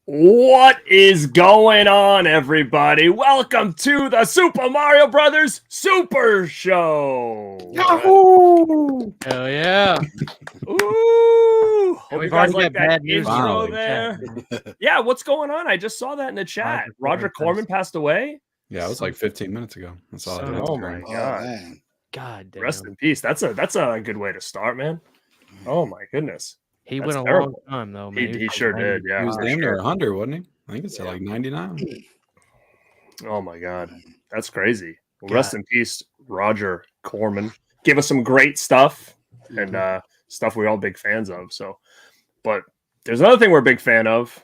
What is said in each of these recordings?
What is going on, everybody? Welcome to the Super Mario Brothers Super Show. Yahoo! Hell yeah! Ooh! Hope you guys like that news intro there. Yeah, what's going on? I just saw that in the chat. Roger Corman passed away. Yeah, it was like 15 minutes ago. That's all I did. Oh my god! Man. God damn! Rest in peace. That's a good way to start, man. Oh my goodness. He That's went a terrible. long time though, man. He sure did. Yeah, He was for damn sure. near 100, wasn't he? I think it's at like 99. Oh my god, that's crazy. Well, rest in peace, Roger Corman. Give us some great stuff and stuff we're all big fans of. So, but there's another thing we're a big fan of,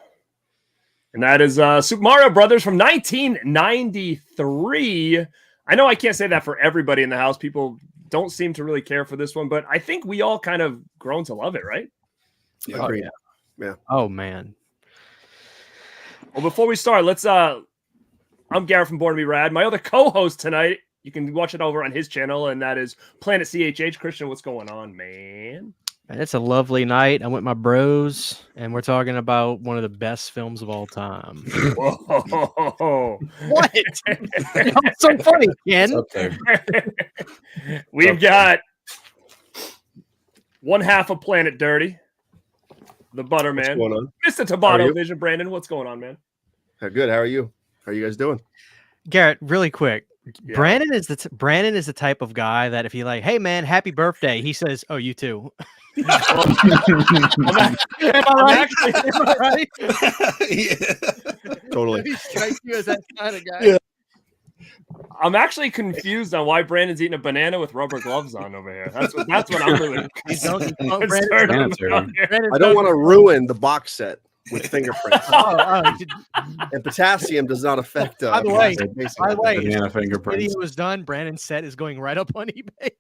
and that is Super Mario Brothers from 1993. I know I can't say that for everybody in the house. People don't seem to really care for this one, but I think we all kind of grown to love it, right? Yeah. Oh, yeah. Oh man. Well, before we start, let's I'm Garrett from Born to Be Rad. My other co-host tonight, you can watch it over on his channel, and that is Planet CHH. Christian, what's going on, man? It's a lovely night. I'm with my bros, and we're talking about one of the best films of all time. Whoa! What? That's so funny, Ken. Okay. We've got one half of Planet Dirty, the Butter Man, Mr. Tabano Vision. Brandon, what's going on, man? Good. How are you? How are you guys doing? Garrett, really quick. Yeah. Brandon is the type of guy that if he like, hey man, happy birthday, he says, oh, you too. Am I right? Yeah. Totally. He strikes you as that kind of guy. Yeah. I'm actually confused on why Brandon's eating a banana with rubber gloves on over here. That's what I'm really concerned about here. I don't want to ruin the box set with fingerprints. And potassium does not affect. By the way, Banana fingerprints. Video was done. Brandon's set is going right up on eBay.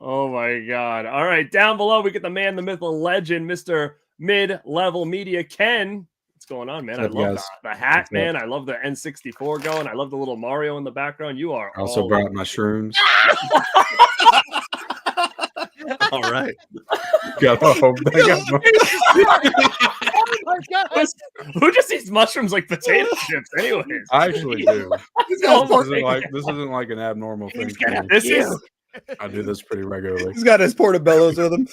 Oh my god! All right, down below we get the man, the myth, the legend, Mr. Mid-Level Media, Ken. What's going on, man? I love the hat, man. I love the N64 going. I love the little Mario in the background. You are also brought my shrooms. All right. Oh my god! Who just eats mushrooms like potato chips? Anyways, I actually do. This isn't like an abnormal thing. I do this pretty regularly. He's got his portobellos with him.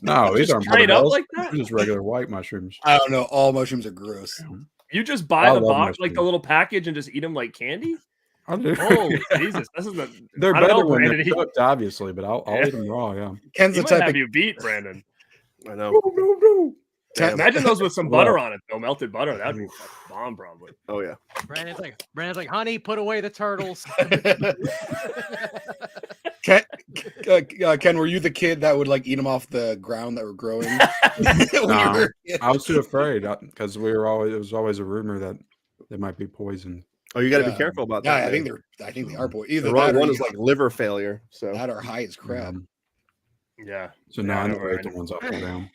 No, these aren't straight up portobellos. like that. They're just regular white mushrooms. I don't know. All mushrooms are gross. You just buy I the love box, like mushrooms. the little package, and just eat them like candy. I do. Oh Jesus, this is They're I don't better know, when Brandon. they're cooked, obviously, but I'll eat them raw. Yeah. Ken's He the might type have of you beat, Brandon. I know. Yeah, imagine those with some butter on it, though. Melted butter. That'd be a bomb, probably. Oh yeah. Brandon's like, honey, put away the turtles. Ken, were you the kid that would like eat them off the ground that were growing? No, I was too afraid because it was always a rumor that they might be poisoned. Oh, you got to be careful about Yeah, that. I think they are boy. Either the wrong that or one you is like liver failure. So that or high as crap. Yeah. So now I Yeah, never ate the ones off the ground.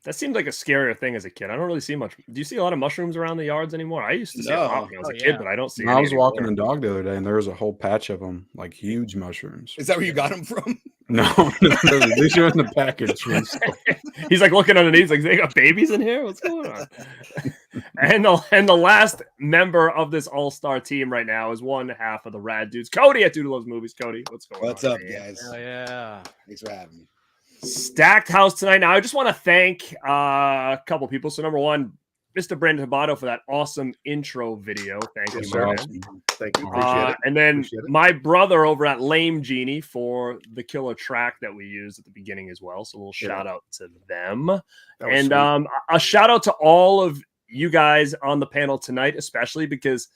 That seemed like a scarier thing as a kid. I don't really see much. Do you see a lot of mushrooms around the yards anymore? I used to see a lot when I was a kid, but I don't see. I was walking a dog the other day, and there was a whole patch of them, like huge mushrooms. Is that where you got them from? No, these are in the package. He's like looking underneath, like they got babies in here. What's going on? and the last member of this all-star team right now is one half of the Rad Dudes, Cody at Dude Loves Movies. Cody, what's going on? What's up, man? guys? Hell yeah! Thanks for having me. Stacked house tonight. Now, I just want to thank a couple people. So, number one, Mr. Brandon Tabano for that awesome intro video. Thank you, man. awesome. Thank you. Appreciate it. And then Appreciate it. my brother over at Lame Genie for the killer track that we used at the beginning as well. So, a little shout out to them. And a shout out to all of you guys on the panel tonight, especially because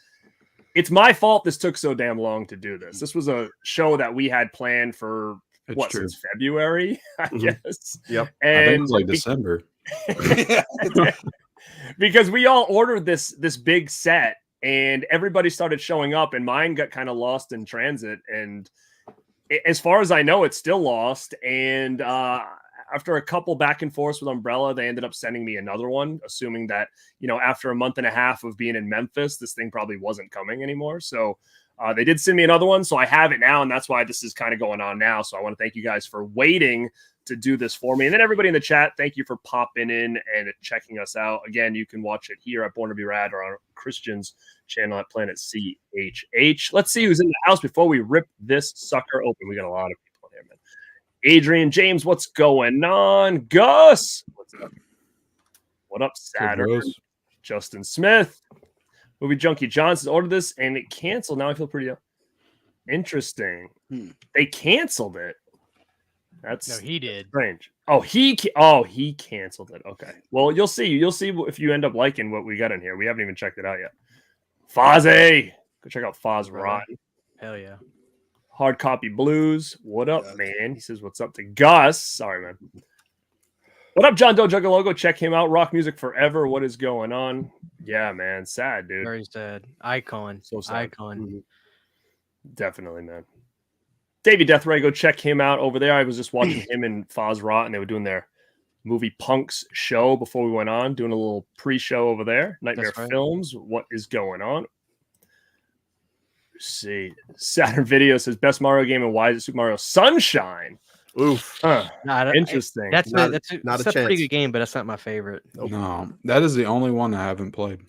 it's my fault this took so damn long to do this. This was a show that we had planned for since February, I guess. Yep. And I think it was like December. because we all ordered this big set and everybody started showing up and mine got kind of lost in transit. And as far as I know, it's still lost. And after a couple back and forths with Umbrella, they ended up sending me another one, assuming that, after a month and a half of being in Memphis, this thing probably wasn't coming anymore. So they did send me another one, so I have it now, and that's why this is kind of going on now. So I want to thank you guys for waiting to do this for me. And then everybody in the chat, thank you for popping in and checking us out. Again, you can watch it here at Born to Be Rad or on Christian's channel at Planet CHH. Let's see who's in the house before we rip this sucker open. We got a lot of people here, man. Adrian James, what's going on? Gus, what's up? What up, Saturn? Justin Smith. Movie Junkie Johnson ordered this and it canceled. Now I feel pretty interesting. They canceled it. That's No, he did. strange. He canceled it. Okay. Well, you'll see. You'll see if you end up liking what we got in here. We haven't even checked it out yet. Faze. Go check out Foz Rotten. Hell yeah. Hard Copy Blues. What up, man? He says, what's up to Gus? Sorry, man. What up, John Doe Juggalo? Check him out. Rock Music Forever. What is going on? Yeah, man. Sad, dude. Very sad. Icon. So sad. Icon. Mhm. Definitely, man. Davey Deathray, go check him out over there. I was just watching him and Foz Rot, and they were doing their movie Punks show before we went on, doing a little pre-show over there. Nightmare Films. What is going on? Let's see. Saturn Video says best Mario game and why is it Super Mario Sunshine? Oof. Interesting. That's not a a pretty chance. good game, but that's not my favorite. No, that is the only one I haven't played.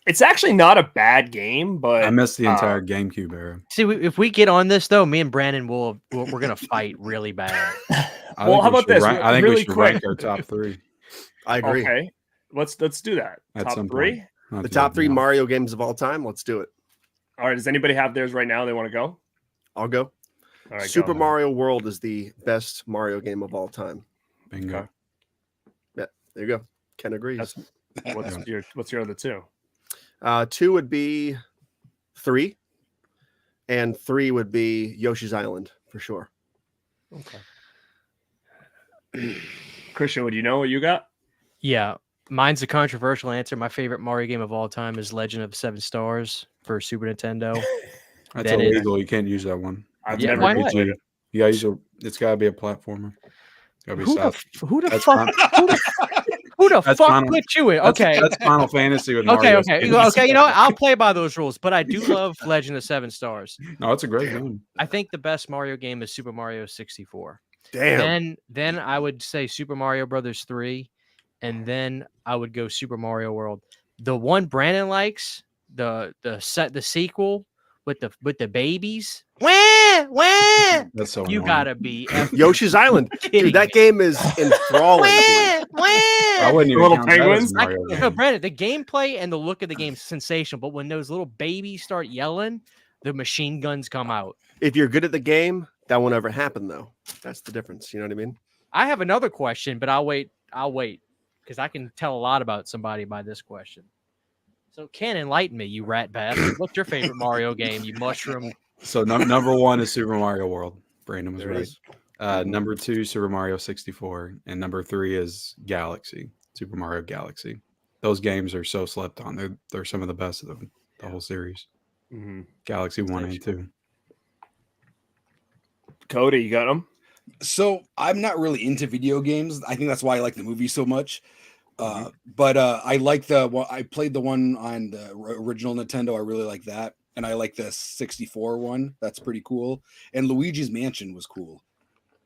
It's actually not a bad game, but I missed the entire GameCube era. See, if we get on this though, me and Brandon we're gonna fight really bad. Well, how about this? I think Really we should quick. rank our top three. I agree. Okay, let's do that. At Top some three. point. Not The too top three long. Mario games of all time. Let's do it. All right. Does anybody have theirs right now? They want to go. I'll go. All right. Super go. Mario World is the best Mario game of all time. Bingo. Okay. Yeah, there you go. Ken agrees. What's your other two? 2 would be 3, and 3 would be Yoshi's Island for sure. Okay. Christian, would you know what you got? Yeah, mine's a controversial answer. My favorite Mario game of all time is Legend of Seven Stars for Super Nintendo. That's That is- illegal. You can't use that one. I've Yeah, never why played not? it. You gotta use it's gotta be a platformer. Gotta be soft. Who the That's fuck? fine. Who the That's fuck Final- put you in? Okay. That's Final Fantasy with Okay, Mario. okay. You know what? I'll play by those rules, but I do love Legend of Seven Stars. No, it's a great game. I think the best Mario game is Super Mario 64. Damn. Then I would say Super Mario Brothers 3, and then I would go Super Mario World. The one Brandon likes, the sequel with the babies. Wah! That's so You annoying. gotta be Yoshi's Island. Dude, that game is enthralling. I wouldn't even Little count that as a penguins? Mario No, game. Brandon, the gameplay and the look of the game is sensational, but when those little babies start yelling, the machine guns come out. If you're good at the game, that won't ever happen though. That's the difference. You know what I mean? I have another question, but I'll wait because I can tell a lot about somebody by this question. So, Ken, enlighten me, you rat bastard. What's your favorite Mario game, you mushroom? So number 1 is Super Mario World. Brandon was There it right. is. Number 2, Super Mario 64, and number 3 is Galaxy, Super Mario Galaxy. Those games are so slept on. They're some of the best of the whole series. Mm-hmm. Galaxy 1 and 2. Cody, you got them? So I'm not really into video games. I think that's why I like the movie so much. But I like the one. I played the one on the original Nintendo. I really like that, and I like the 64 one. That's pretty cool. And Luigi's Mansion was cool.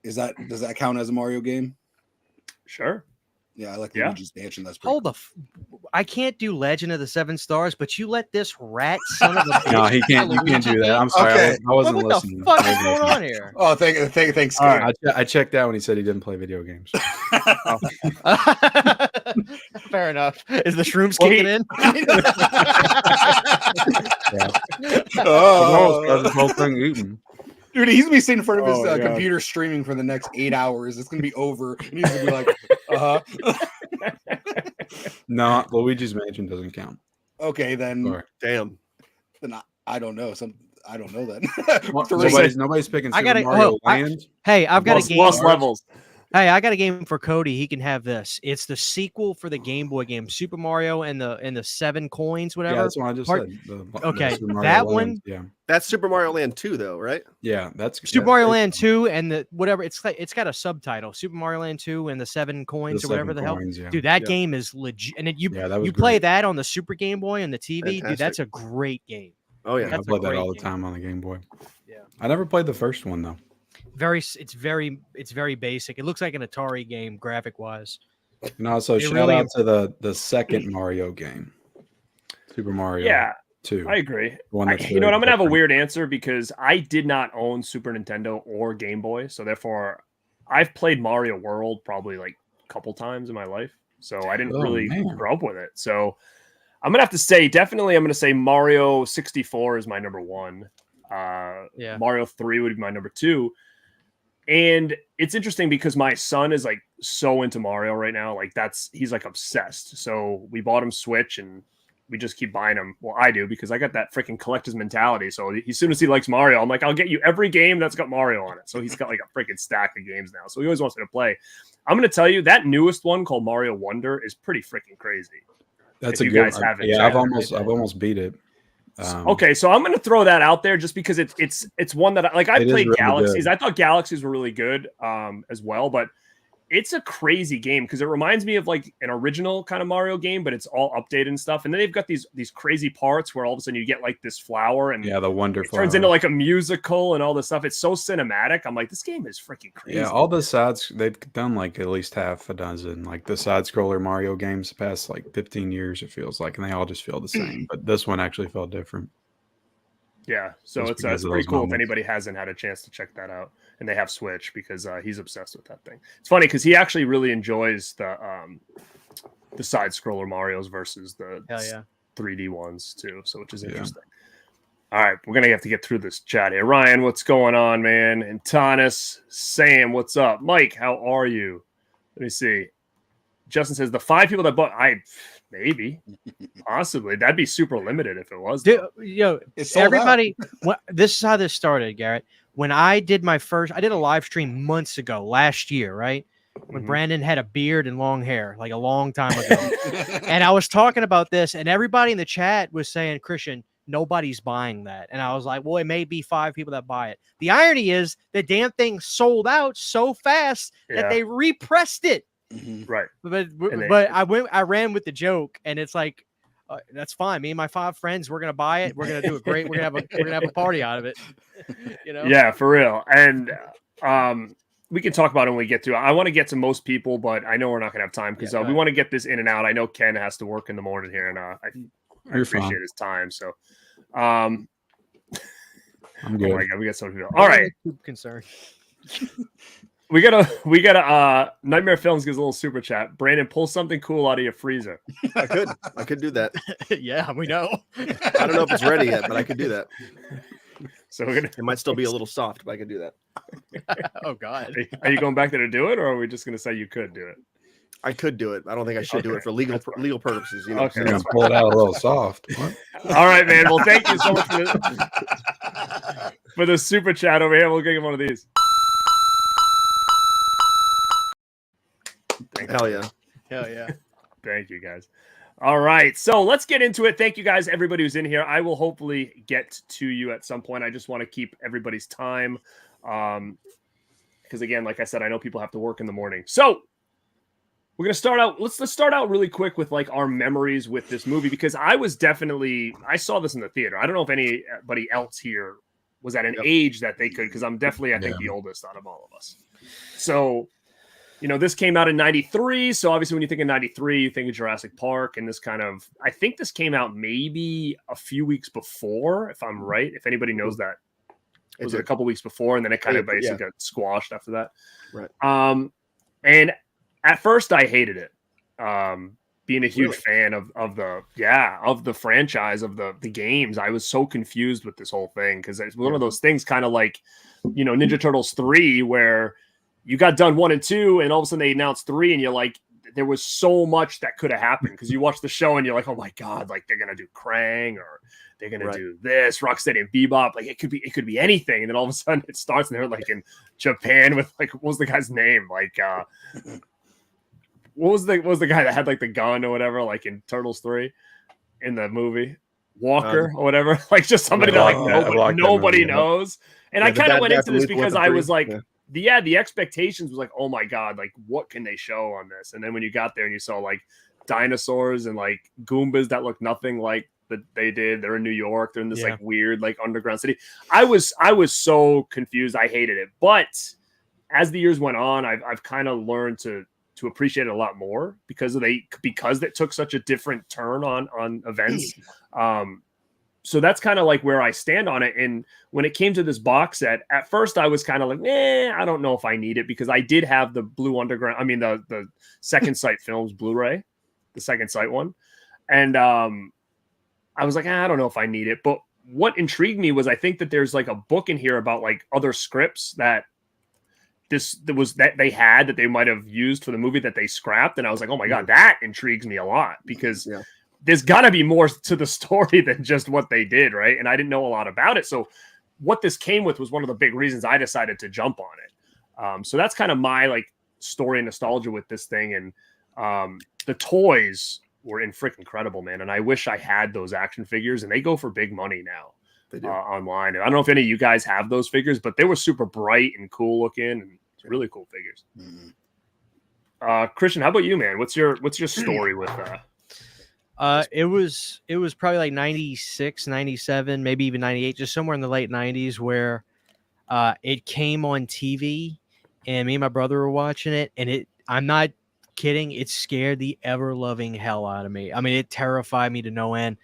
Does that count as a Mario game? Sure. Yeah, I like Yeah. Luigi's Mansion. That's pretty Hold I can't do Legend of the Seven Stars, but you let this rat son of a bitch. No, he can't. You can't do that. I'm sorry. Okay. I wasn't what listening. the fuck I is was going listening. on here? Oh, thanks. All right. I checked out when he said he didn't play video games. Fair enough. Is the shrooms Well, kicking in? Oh, the whole thing eaten. Dude, he's gonna be sitting in front of his Oh, God. computer streaming for the next 8 hours. It's gonna be over, and he's gonna be like, No, Luigi's Mansion doesn't count. okay, then Sorry. Damn. I don't know. I don't know then. Nobody's picking Super I gotta- Mario oh, Land. Hey, I've got Lost, a game. lost levels. Hey, I got a game for Cody. He can have this. It's the sequel for the Game Boy game, Super Mario and the 7 coins, whatever. Yeah, that's what I just Part- said. Okay, Super Mario that Land. one- Yeah, That's Super Mario Land 2 though, right? yeah, that's Super Mario Land 2 and the whatever. It's got a subtitle. Super Mario Land 2 and the 7 coins or whatever the hell. Yeah. Dude, that Yeah. game is legit. And it, Yeah, that was you play great. that on the Super Game Boy and the TV. Dude, Fantastic. that's a great game. Oh yeah. I That's a played that great all the game. time on the Game Boy. Yeah. I never played the first one though. It's very basic. It looks like an Atari game graphic wise. And also, shout out to the second Mario game, Super Mario. Yeah, 2. I agree. One that's You know what? I'm gonna have a different. weird answer because I did not own Super Nintendo or Game Boy, so therefore, I've played Mario World probably like a couple times in my life. So I didn't really grow up with it. So I'm gonna have to say, definitely, I'm gonna say Mario 64 is my number 1. Mario 3 would be my number 2. And it's interesting because my son is like so into Mario right now. Like he's like obsessed. So we bought him Switch and we just keep buying him. Well, I do because I got that freaking collector's mentality. So as soon as he likes Mario, I'm like, I'll get you every game that's got Mario on it. So he's got like a freaking stack of games now. So he always wants me to play. I'm going to tell you that newest one called Mario Wonder is pretty freaking crazy. That's a good guys haven't. Yeah, I've almost beat it. Okay, so I'm going to throw that out there just because it's one that I played really Galaxies. Good. I thought Galaxies were really good as well, but it's a crazy game because it reminds me of like an original kind of Mario game, but it's all updated and stuff. And then they've got these crazy parts where all of a sudden you get like this flower and the Wonder Flower turns into like a musical and all this stuff. It's so cinematic. I'm like, this game is freaking crazy. Yeah, all the sides they've done like at least half a dozen, like the side scroller Mario games the past like 15 years, it feels like, and they all just feel the same. But this one actually felt different. Yeah, so it's pretty cool if anybody hasn't had a chance to check that out and they have Switch because he's obsessed with that thing. It's funny because he actually really enjoys the side scroller Marios versus the 3D ones too, so which is interesting. All right, we're gonna have to get through this chat here. Ryan, what's going on, man? And Tanis, Sam, what's up? Mike, how are you? Let me see. Justin says the 5 people that bought. Maybe, possibly. That'd be super limited if it was. Dude, everybody. This is how this started, Garrett. When I did a live stream months ago, last year, right? When Brandon had a beard and long hair, like a long time ago. And I was talking about this, and everybody in the chat was saying, Christian, nobody's buying that. And I was like, well, it may be 5 people that buy it. The irony is the damn thing sold out so fast that they repressed it. Right. But I ran with the joke, and it's like, that's fine. Me and my 5 friends, we're gonna buy it. We're gonna do it great. We're gonna have a party out of it. You know? Yeah, for real. And we can talk about it when we get to it. I want to get to most people, but I know we're not gonna have time because we want to get this in and out. I know Ken has to work in the morning here, and I appreciate his time. So, I'm good. Oh my God, we got so many people. All right, concern. We gotta Nightmare Films gives a little super chat. Brandon, pull something cool out of your freezer. I could do that. Yeah, we know. I don't know if it's ready yet, but I could do that. So it might still be a little soft, but I could do that. Oh God. Are you going back there to do it, or are we just gonna say you could do it? I could do it. I don't think I should do it for legal purposes. You know, okay, gonna pull it out a little soft. All right, man. Well, thank you so much for the super chat over here. We'll get him one of these. Hell yeah. Thank you, guys. All right, so let's get into it. Thank you, guys, everybody who's in here. I will hopefully get to you at some point. I just want to keep everybody's time because, again, like I said, I know people have to work in the morning. So we're going to start out. Let's start out really quick with like our memories with this movie because I saw this in the theater. I don't know if anybody else here was at an age that they could because I'm definitely, I think, the oldest out of all of us. So this came out in 93. So obviously when you think of 93, you think of Jurassic Park and I think this came out maybe a few weeks before, if I'm right. If anybody knows that. It was a couple weeks before, and then it kind of basically got squashed after that. Right. And at first I hated it. Being a huge fan of the franchise, of the games. I was so confused with this whole thing because it's one of those things kind of like, Ninja Turtles 3 where you got done 1 and 2, and all of a sudden they announced 3, and you're like, there was so much that could have happened because you watch the show and you're like, oh my God, like they're gonna do Krang or they're gonna do this, Rocksteady and Bebop, like it could be anything, and then all of a sudden it starts and they're like in Japan with like what was the guy's name? Like what was the guy that had like the gun or whatever, like in Turtles 3 in the movie? Walker or whatever, like just somebody that nobody knows. And I kind of went into this because I was like, the expectations was like, oh my God, like what can they show on this? And then when you got there and you saw like dinosaurs and like Goombas that look nothing like that they did. They're in New York. They're in this Yeah. like weird like underground city. I was so confused. I hated it. But as the years went on, I've kind of learned to appreciate it a lot more because it took such a different turn on events. So that's kind of like where I stand on it. And when it came to this box set, at first I was kind of like, I don't know if I need it, because I did have the Blue Underground. I mean, the Second Sight Films Blu-ray, the Second Sight one. And I was like, I don't know if I need it. But what intrigued me was I think that there's like a book in here about like other scripts that they had that they might have used for the movie that they scrapped. And I was like, oh my God, that intrigues me a lot, because there's got to be more to the story than just what they did, right? And I didn't know a lot about it. So what this came with was one of the big reasons I decided to jump on it. So that's kind of my like story and nostalgia with this thing. And the toys were freaking incredible, man. And I wish I had those action figures, and they go for big money now online. And I don't know if any of you guys have those figures, but they were super bright and cool looking, and really cool figures. Christian, how about you, man? What's your story with it was probably like 96, 97, maybe even 98, just somewhere in the late 90s, where it came on TV and me and my brother were watching it, and I'm not kidding, it scared the ever-loving hell out of me. I mean, it terrified me to no end.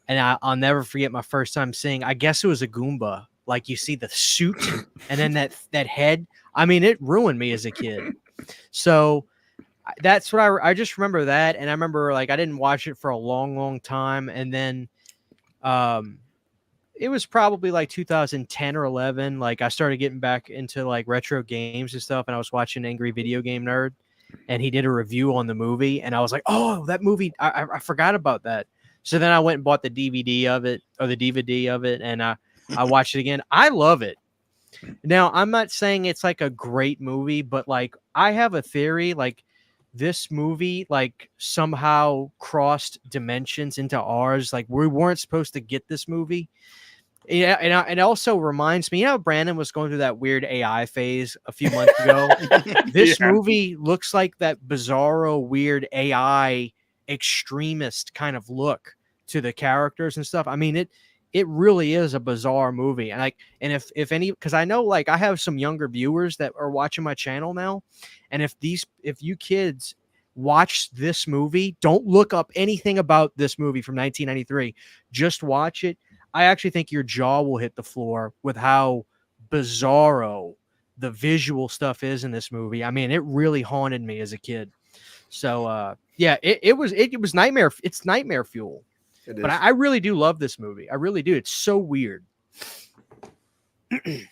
And I'll never forget my first time seeing, I guess it was a Goomba. Like, you see the suit and then that head. I mean, it ruined me as a kid. So that's what I just remember that. And I remember, like, I didn't watch it for a long, long time. And then it was probably like 2010 or 11. Like, I started getting back into like retro games and stuff. And I was watching Angry Video Game Nerd, and he did a review on the movie. And I was like, oh, that movie, I forgot about that. So then I went and bought the DVD of it, or the DVD of it, and I watched it again. I love it. Now, I'm not saying it's like a great movie, but like, I have a theory, like, this movie like somehow crossed dimensions into ours. Like, we weren't supposed to get this movie. Yeah, and it also reminds me, Brandon was going through that weird AI phase a few months ago. This movie looks like that bizarro, weird AI extremist kind of look to the characters and stuff. I mean, it really is a bizarre movie. And if any, because I know, like, I have some younger viewers that are watching my channel now, and if you kids watch this movie, don't look up anything about this movie from 1993, just watch it. I actually think your jaw will hit the floor with how bizarro the visual stuff is in this movie. I mean, it really haunted me as a kid. So yeah, it was nightmare. It's nightmare fuel. But I really do love this movie. I really do. It's so weird. I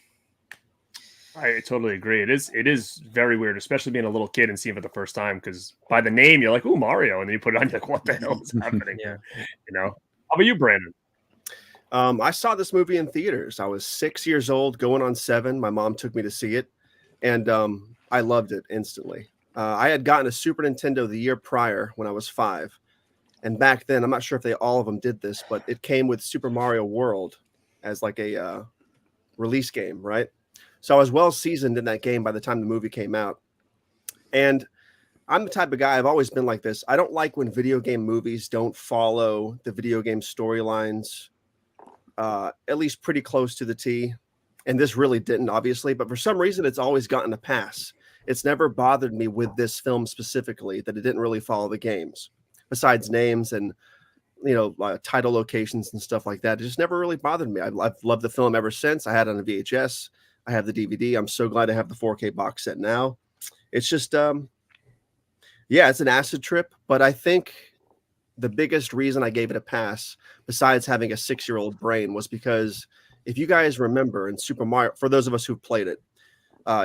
totally agree. It is very weird, especially being a little kid and seeing it for the first time, because by the name you're like, "Ooh, Mario," and then you put it on, you're like, "What the hell is happening?" Yeah. You know. How about you, Brandon? I saw this movie in theaters. I was 6 years old, going on 7. My mom took me to see it, and I loved it instantly. I had gotten a Super Nintendo the year prior when I was 5. And back then, I'm not sure if all of them did this, but it came with Super Mario World as like a release game, right? So I was well seasoned in that game by the time the movie came out. And I'm the type of guy, I've always been like this. I don't like when video game movies don't follow the video game storylines, at least pretty close to the T. And this really didn't, obviously. But for some reason, it's always gotten a pass. It's never bothered me with this film specifically that it didn't really follow the games. Besides names and, title locations and stuff like that, it just never really bothered me. I've loved the film ever since. I had it on a VHS. I have the DVD. I'm so glad to have the 4K box set now. It's just, it's an acid trip. But I think the biggest reason I gave it a pass, besides having a 6-year-old brain, was because if you guys remember in Super Mario, for those of us who've played it,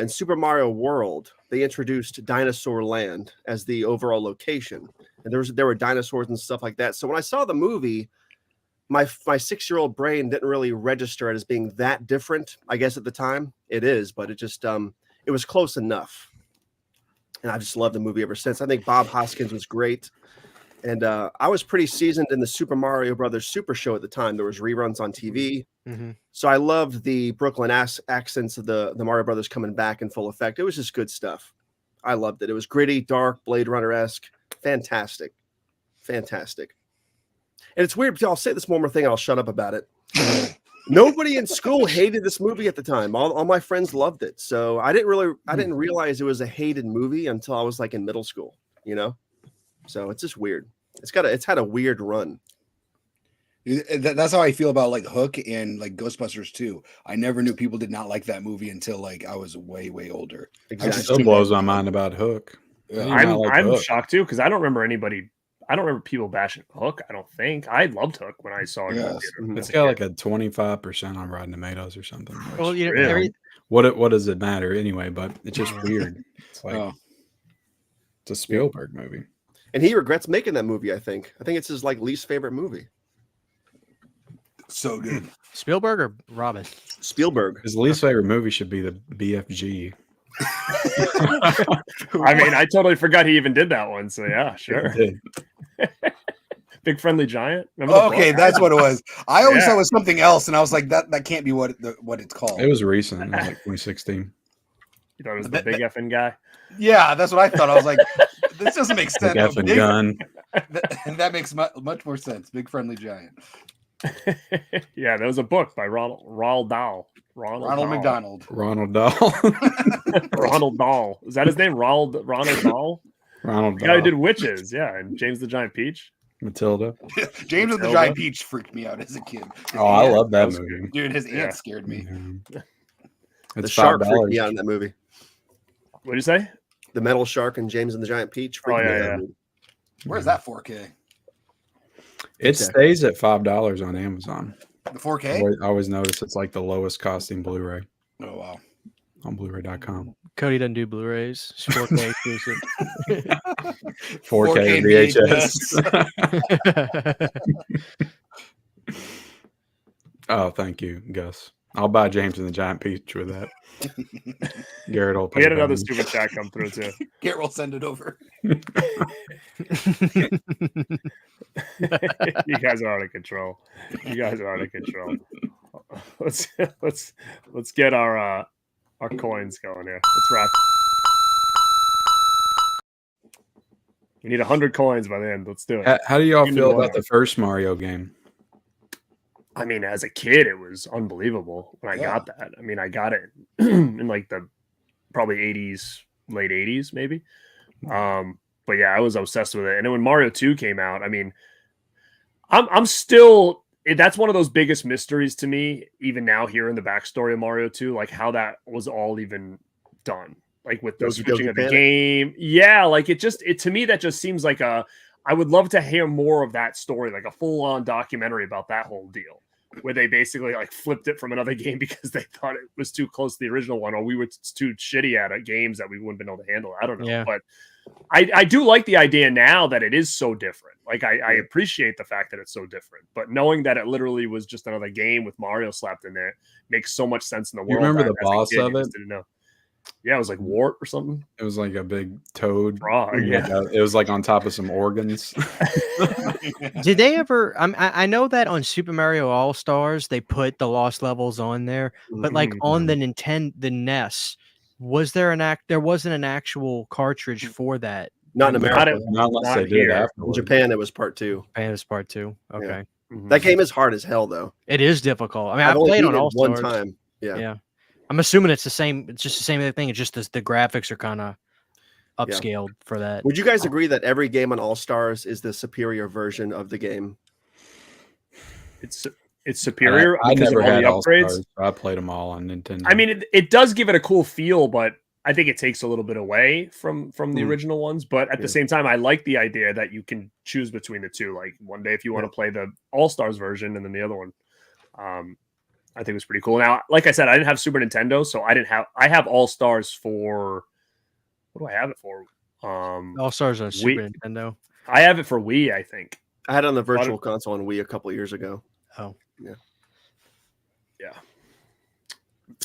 in Super Mario World, they introduced Dinosaur Land as the overall location, and there were dinosaurs and stuff like that. So when I saw the movie, my 6-year-old brain didn't really register it as being that different. I guess at the time it is, but it just it was close enough, and I just loved the movie ever since. I think Bob Hoskins was great, and I was pretty seasoned in the Super Mario Brothers Super Show at the time. There was reruns on TV. Mm-hmm. So I loved the Brooklyn accents of the Mario Brothers coming back in full effect. It was just good stuff. I loved it. It was gritty, dark, Blade Runner-esque. Fantastic. And it's weird. I'll say this one more thing. I'll shut up about it. Nobody in school hated this movie at the time. All my friends loved it. So I didn't realize it was a hated movie until I was like in middle school, you know? So it's just weird. It's had a weird run. That's how I feel about like Hook and like Ghostbusters 2. I never knew people did not like that movie until like I was way, way older. Exactly. It still blows my mind about Hook. Yeah. I'm shocked too, because I don't remember people bashing Hook. I don't think. I loved Hook when I saw it. Yes. It's got like a 25% on Rotten Tomatoes or something. Well, you know, Really? What does it matter anyway? But it's just weird. It's like Oh. it's a Spielberg movie. And he regrets making that movie, I think. I think it's his like least favorite movie. So good. Spielberg or Robin? Spielberg. His least favorite movie should be the BFG. I mean, I totally forgot he even did that one. So yeah, sure. Big Friendly Giant. Remember the Okay, book? that's what it was. I always Yeah. thought it was something else, and I was like, that can't be what it's called. It was recent. It was like 2016. You thought it was the big effing guy. Yeah, that's what I thought. I was like, this doesn't make sense. Like effing gun. That makes much more sense. Big Friendly Giant. Yeah, there was a book by Ronald Dahl. Ronald McDonald. Ronald Dahl. Ronald Dahl. Is that his name? Ronald Dahl? Ronald The guy who Dahl. did Witches. Yeah, and James the Giant Peach. Matilda. James of the Giant Peach freaked me out as a kid. His Oh, I aunt- love that was movie. Dude, his aunt Yeah. scared me. Yeah. The It's shark freaked $5. me out in that movie. What did you say? The metal shark and James and the Giant Peach freaked me out. yeah. in that Where's that 4K? It stays at $5 on Amazon. The 4K? I always notice it's like the lowest costing Blu-ray Oh wow. on Blu-ray.com. Cody doesn't do Blu-rays. It's 4K exclusive. 4K VHS. Oh, thank you, Gus. I'll buy James and the Giant Peach with that. Garrett will pay We had by another me. stupid chat come through too. Garrett will send it over. You guys are out of control. Let's get our coins going here. Let's rock. We need 100 coins by the end. Let's do it. How do y'all Give me feel one. about the first Mario game? I mean, as a kid, it was unbelievable when I Yeah. got that. I mean, I got it in like the probably 80s, late 80s, maybe. But yeah, I was obsessed with it. And then when Mario 2 came out, I mean, I'm still, that's one of those biggest mysteries to me, even now hearing the backstory of Mario 2, like how that was all even done. Like with the Donkey switching of the Panic. game. Yeah, like it to me, that just seems like I would love to hear more of that story, like a full-on documentary about that whole deal, where they basically like flipped it from another game because they thought it was too close to the original one, or we were too shitty at it, games that we wouldn't been able to handle. I don't know. Yeah. But I do like the idea now that it is so different. Like I appreciate the fact that it's so different, but knowing that it literally was just another game with Mario slapped in there makes so much sense in the You world. remember that the as a boss kid, of you just it? Didn't know. Yeah, it was like Wart or something. It was like a big toad. Frog, yeah. It was like on top of some organs. Did they ever? I know that on Super Mario All Stars they put the lost levels on there, but like on the NES, was there there wasn't an actual cartridge for that? Not in America. Not unless Not they did here. it In afterwards. Japan, it was part 2. And it's part 2. Okay, Mhm. That game is hard as hell, though. it is difficult. I mean, I I've only played beaten on it All one Stars. time. Yeah. Yeah, I'm assuming it's the same. It's just the same thing. It's just the graphics are kind of upscaled for that. Would you guys agree that every game on All Stars is the superior version of the game? It's superior I because of never all had the All upgrades. Stars. I played them all on Nintendo. I mean, it does give it a cool feel, but I think it takes a little bit away from the Mm. original ones. But at Yeah. the same time, I like the idea that you can choose between the two. Like one day, if you want to play the All Stars version, and then the other one, I think it was pretty cool. Now, like I said, I didn't have Super Nintendo, so I have All Stars for, what do I have it for? All Stars on Super Nintendo. I have it for Wii, I think. I had it on the Virtual Console on Wii a couple years ago. Oh, Yeah.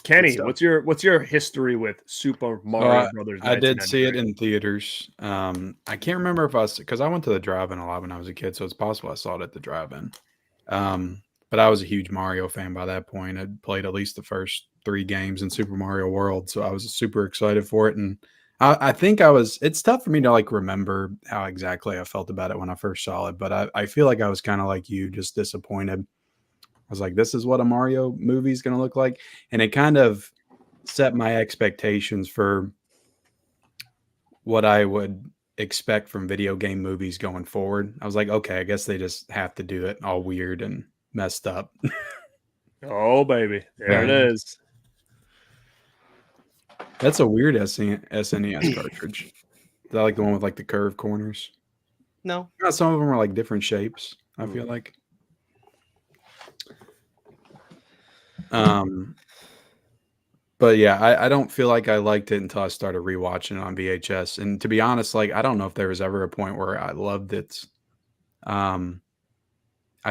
Kenny, stuff. what's your history with Super Mario Brothers? I did see it 1993? in theaters. I can't remember if because I went to the drive-in a lot when I was a kid, so it's possible I saw it at the drive-in. But I was a huge Mario fan by that point. I'd played at least the first 3 games in Super Mario World, so I was super excited for it. And I think I was. It's tough for me to like remember how exactly I felt about it when I first saw it, but I feel like I was kind of like you, just disappointed. I was like, this is what a Mario movie is going to look like, and it kind of set my expectations for what I would expect from video game movies going forward. I was like, okay, I guess they just have to do it all weird and messed up. Oh baby, there it is. That's a weird SNES cartridge. Is that like the one with like the curved corners? No. Yeah, some of them are like different shapes, I feel like. But yeah, I don't feel like I liked it until I started rewatching it on VHS. And to be honest, like I don't know if there was ever a point where I loved it. I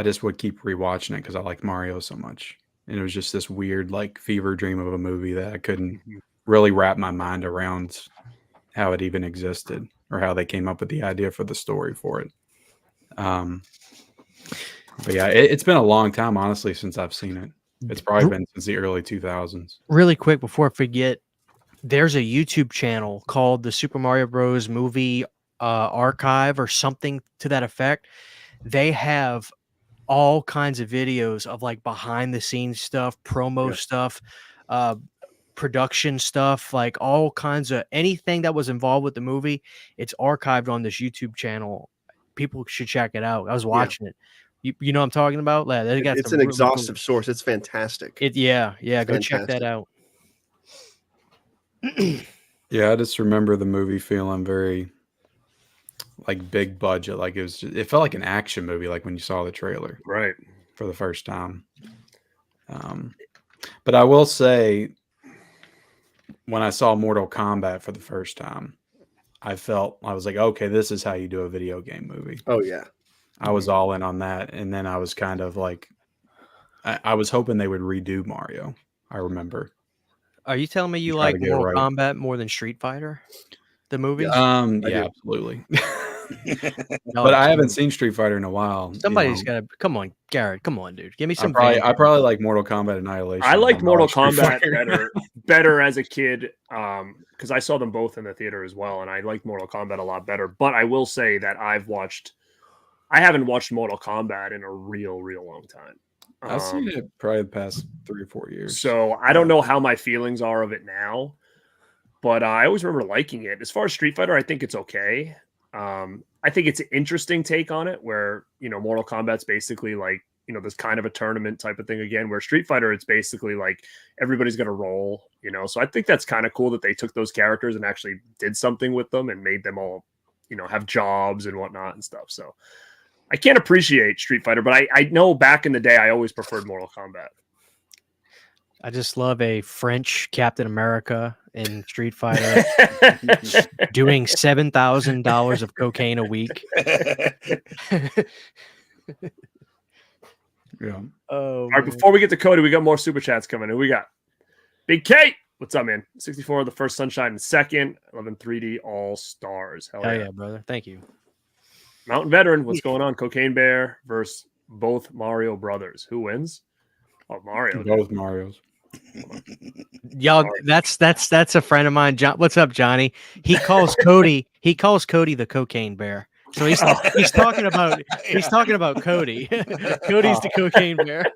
just would keep rewatching it because I like Mario so much. And it was just this weird like fever dream of a movie that I couldn't really wrap my mind around how it even existed or how they came up with the idea for the story for it. But yeah, it's been a long time, honestly, since I've seen it. It's probably been since the early 2000s. Really quick before I forget, there's a YouTube channel called the Super Mario Bros. Movie Archive or something to that effect. They have all kinds of videos of like behind the scenes stuff, promo stuff, production stuff, like all kinds of anything that was involved with the movie. It's archived on this YouTube channel. People should check it out. I was watching it. You know what I'm talking about? It's an exhaustive source. It's fantastic. Yeah. Go check that out. Yeah, I just remember the movie feeling very like big budget. Like it felt like an action movie, like when you saw the trailer. Right. For the first time. But I will say, when I saw Mortal Kombat for the first time, I was like, okay, this is how you do a video game movie. Oh yeah. I was all in on that. And then I was kind of like, I was hoping they would redo Mario. I remember. Are you telling me you like Mortal Kombat more than Street Fighter? The movies? Yeah, absolutely. But I haven't seen Street Fighter in a while. Somebody's got to come on, Garrett. Come on, dude. Give me some. I probably like Mortal Kombat Annihilation. I liked Mortal Kombat better as a kid because I saw them both in the theater as well, and I liked Mortal Kombat a lot better. But I will say that I haven't watched Mortal Kombat in a real long time. I've seen it probably the past 3 or 4 years. So I don't know how my feelings are of it now, but I always remember liking it. As far as Street Fighter, I think it's okay. I think it's an interesting take on it where, Mortal Kombat's basically like, this kind of a tournament type of thing again, where Street Fighter, it's basically like everybody's going to roll, So I think that's kind of cool that they took those characters and actually did something with them and made them all, have jobs and whatnot and stuff. So I can't appreciate Street Fighter, but I know back in the day, I always preferred Mortal Kombat. I just love a French Captain America in Street Fighter doing $7,000 of cocaine a week. Yeah. All right, before we get to Cody, we got more super chats coming. Who we got? Big Kate. What's up, man? 64, the first Sunshine, and second 11 3D All Stars. Hell yeah, brother. Thank you. Mountain Veteran. What's going on? Cocaine Bear versus both Mario brothers. Who wins? Oh, Mario. Both Marios. Y'all, that's a friend of mine. John, what's up, Johnny? He calls Cody the Cocaine Bear. So he's talking about Cody. Cody's the Cocaine Bear.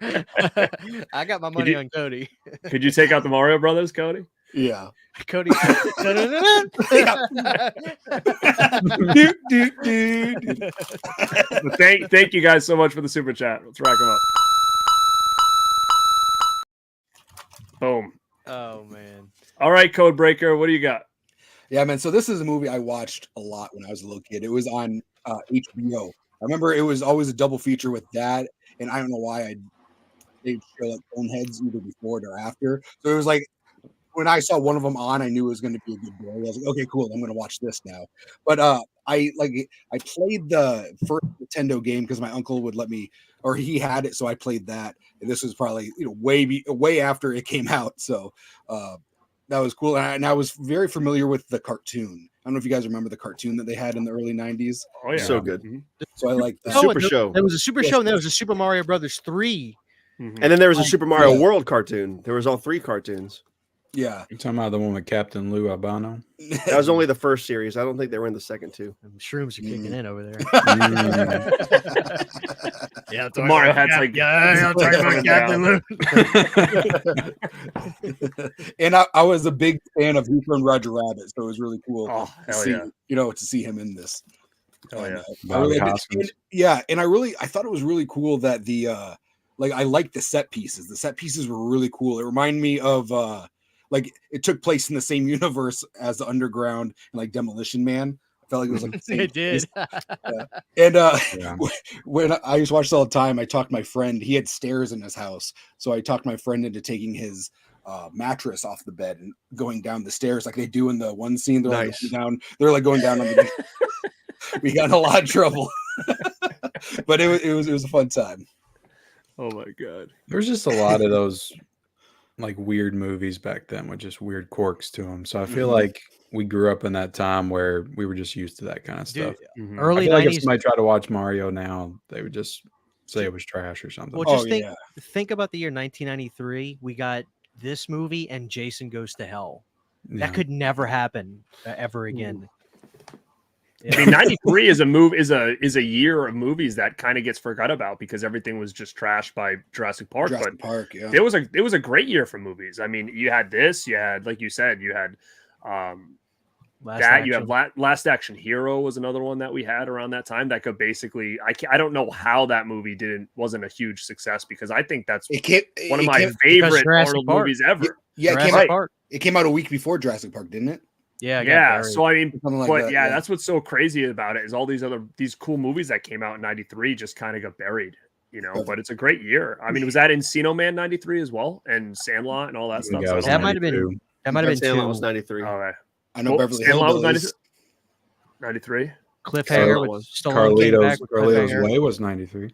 I got my money on Cody. Could you take out the Mario brothers, Cody? Yeah. Cody. Thank you guys so much for the super chat. Let's rack them up. Boom. Oh man. All right, Code Breaker, what do you got? Yeah, man. So this is a movie I watched a lot when I was a little kid. It was on HBO. I remember it was always a double feature with that, and I don't know why they'd show like Boneheads either before it or after. So it was like when I saw one of them on, I knew it was going to be a good day. I was like, okay, cool. I'm going to watch this now. But I played the first Nintendo game because my uncle would let me, or he had it, so I played that. And this was probably way after it came out. So that was cool. And I was very familiar with the cartoon. I don't know if you guys remember the cartoon that they had in the early 90s. Oh yeah, so good. So I like that. Super Show. There was a Super Show, and there was a Super Mario Brothers 3. And then there was a Super Mario World cartoon. There was all 3 cartoons. Yeah. You talking about the one with Captain Lou Albano? That was only the first series. I don't think they were in the second two. Shrooms are kicking in over there. Yeah, the Mario hat's like I'm talking about Captain Lou. And I was a big fan of Who Framed Roger Rabbit, so it was really cool Oh, to hell see, yeah. to see him in this. Hell yeah. I really Bobby did. Hoskins. And I thought it was really cool that the I liked the set pieces. The set pieces were really cool. It reminded me of it took place in the same universe as the Underground and like Demolition Man. I felt like it was like the same It did. And Yeah. when I used to watch this all the time, I talked to my friend. He had stairs in his house, so I talked my friend into taking his mattress off the bed and going down the stairs like they do in the one scene. They're Nice. like going down. They're like going down on the. We got in a lot of trouble, but it was a fun time. Oh my god. There's just a lot of those like weird movies back then with just weird quirks to them. So I feel like we grew up in that time where we were just used to that kind of stuff. Mhm. I Early feel like if 90s. somebody tried to watch Mario now, they would just say it was trash or something. Well, just yeah. think about the year 1993. We got this movie and Jason Goes to Hell. Yeah. That could never happen ever again. I mean, 93 is a year of movies that kind of gets forgot about because everything was just trashed by Jurassic Park. Jurassic But Park, yeah. it was a great year for movies. I mean, you had this, you had, like you said, you had you have Last Action Hero was another one that we had around that time that could basically I don't know how that movie wasn't a huge success because I think that's one of my favorite Jurassic Arnold Park. movies ever. Yeah, Jurassic Park. it came out a week before Jurassic Park, didn't it? Yeah, it got Yeah, buried. so I mean, Something like but that, yeah, yeah. that's what's so crazy about it is all these cool movies that came out in 93 just kind of got buried, but it's a great year. I mean, was that Encino Man 93 as well and Sandlot and all that stuff? Yeah, it was That might have been 92. two. was 93. All right. I know Well, Beverly Sandlot was Hillbillies. 93. Cliffhanger with Stallone came back with Carlito's Cliffhanger. Way was 93.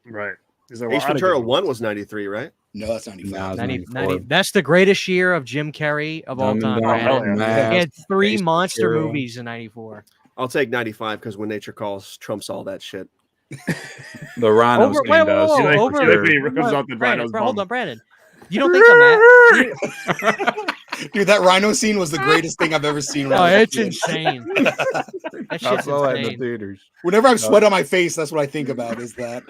Right. There's a Ace lot of Ventura good 1 was 93, right? No, that's 95. Nah, it's 90, 94. that's the greatest year of Jim Carrey of all Dumb and time. Dumber, Brandon. Mask, He had 3 Ace monster Ventura. movies in 94. I'll take 95 because When Nature Calls trumps all that shit. The Rhino Over- scene wait, does. whoa, You like- over- you like when he rips out the Brandon, rhino's hold bum. on, Brandon. You don't think the Dude, that rhino scene was the greatest thing I've ever seen. when Oh, I was a it's kid. insane. That I shit's saw that in the insane. theaters. Whenever I have sweat on my face, that's what I think about is that.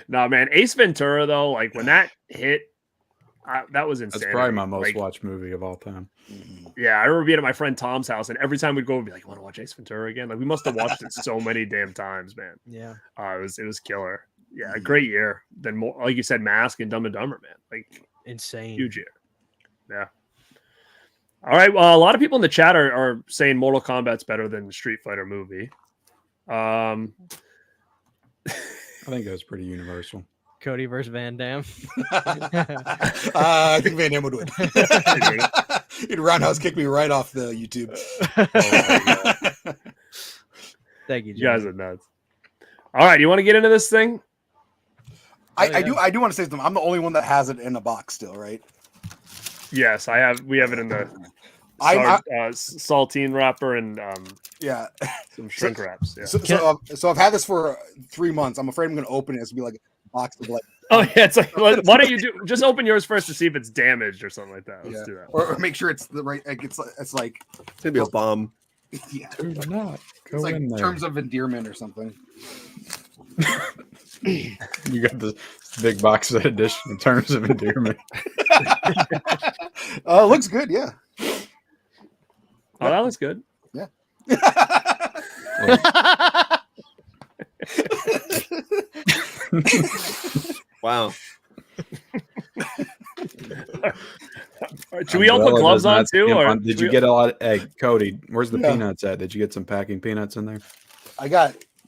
No, man, Ace Ventura though, like when that hit, that was insane. That's probably my most watched movie of all time. Yeah, I remember being at my friend Tom's house, and every time we'd go, we'd be like, "You want to watch Ace Ventura again?" Like we must have watched it so many damn times, man. Yeah. It was killer. Yeah, a great year. Then more, like you said, Mask and Dumb and Dumber, man. Like Insane. huge year. Yeah. All right. Well, a lot of people in the chat are saying Mortal Kombat's better than the Street Fighter movie. I think it was pretty universal. Cody versus Van Damme. I think Van Damme would win. He'd roundhouse kick me right off the YouTube. Thank you, You guys Jimmy. are nuts. All right. You want to get into this thing? I do want to say something. I'm the only one that has it in a box still, right? Yes, I have. We have it in the saltine wrapper and Yeah. some shrink wraps. Yeah. So I've had this for 3 months. I'm afraid I'm going to open it. It's going to be like a box of like. Oh yeah, it's like why don't you just open yours first to see if it's damaged or something like that. Let's do that. Or make sure it's the right. Like it's like It's going to be a bomb. yeah. Dude, not. It's Go like in there. terms of endearment or something. You got the big box set edition in terms of endearment. Looks good, yeah. Oh, that looks good. Yeah. Wow. Should we all put Umbrella gloves does on not too? skimp Or on- did you get a lot? Hey, Cody, where's the peanuts at? Did you get some packing peanuts in there?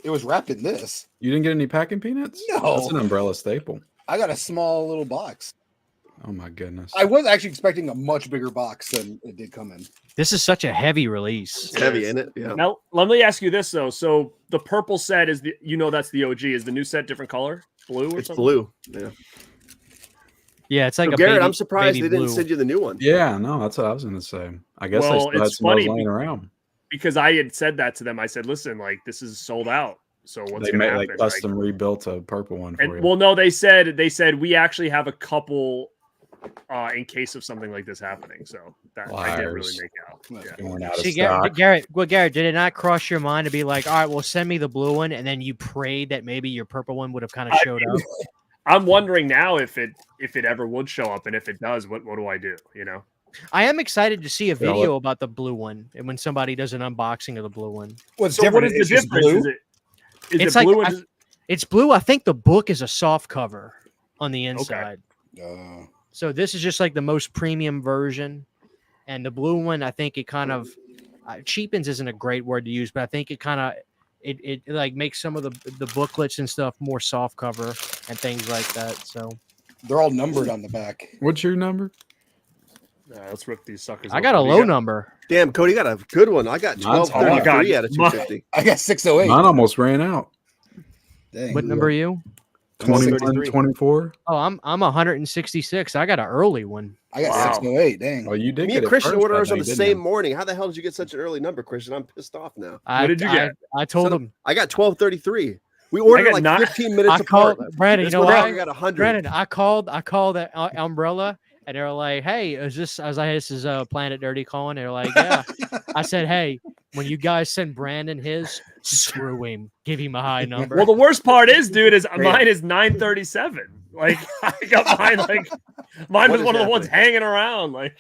It was wrapped in this. You didn't get any packing peanuts? No. That's an umbrella staple. I got a small little box. Oh my goodness. I was actually expecting a much bigger box than it did come in. This is such a heavy release. It's heavy, isn't it? Yeah. Now let me ask you this though. So the purple set is that's the OG. Is the new set different color? Blue or It's something? blue. Yeah. Yeah, it's like So a Garrett, baby, I'm surprised baby they didn't blue. send you the new one. Yeah, no, that's what I was going to say. I guess Well, I still had it's some of those funny laying around. Because I had said that to them. I said, listen, like this is sold out. So what's They gonna made happen? like custom rebuilt a purple one for and you. well, no, they said we actually have a couple in case of something like this happening. So that I did really Liars. make out. Yeah. Going out of See, stock. Garrett, did it not cross your mind to be like, all right, well, send me the blue one, and then you prayed that maybe your purple one would have kind of showed up? I'm wondering now if it ever would show up, and if it does, what do I do? You know, I am excited to see a Fill video about the blue one, and when somebody does an unboxing of the blue one. What's so different? what is the It's just difference? blue? Is It's it like blue? it's blue. I think the book is a soft cover on the inside. So this is just like the most premium version, and the blue one, I think it kind of cheapens isn't a great word to use, but I think it kind of it like makes some of the booklets and stuff more soft cover and things like that. So They're all numbered on the back. What's your number? Let's rip these suckers. I got a open. low number. Damn, Cody got a good one. I got Mine's 1233 hard. out of 250. I got 608. Mine almost ran out. Dang. What number are you? 21, 33. 24. Oh, I'm 166. I got an early one. I got Wow. 608. Dang. Oh, you did Me get and it Christian first, ordered I ours on the think, same didn't you? morning. How the hell did you get such an early number, Christian? I'm pissed off now. What did you get? I told So him. I got 1233. We ordered got like 15 minutes I apart. called Brandon. You This know one why? I got 100. Brandon, I called that umbrella, and they were like, "Hey, is this?" I was like, "This is Planet Dirty calling." They're like, "Yeah." I said, "Hey, when you guys send Brandon his, screw him, give him a high number." Well, the worst part is, dude, is mine is 937. Like I got mine. Like mine was What one is of the ones happening? hanging around. Like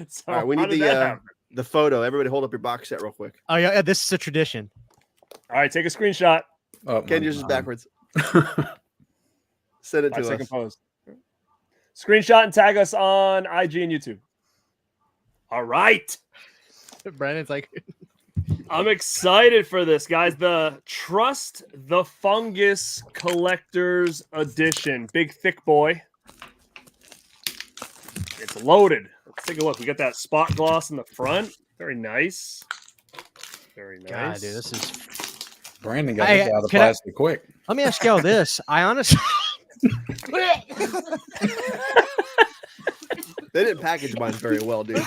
so. All right, we how need did that the happen? the photo. Everybody hold up your box set real quick. Oh yeah, this is a tradition. All right, take a screenshot. Oh, Ken, mine's yours is not. backwards. Send it to 5-second us. pose. Screenshot and tag us on IG and YouTube. All right. Brandon's like, I'm excited for this, guys. The Trust the Fungus Collector's Edition. Big, thick boy. It's loaded. Let's take a look. We got that spot gloss in the front. Very nice. Very nice. God, dude, this is. Brandon got Hey, this out of the can I- plastic quick. Let me ask y'all this. I honestly. They didn't package mine very well, dude.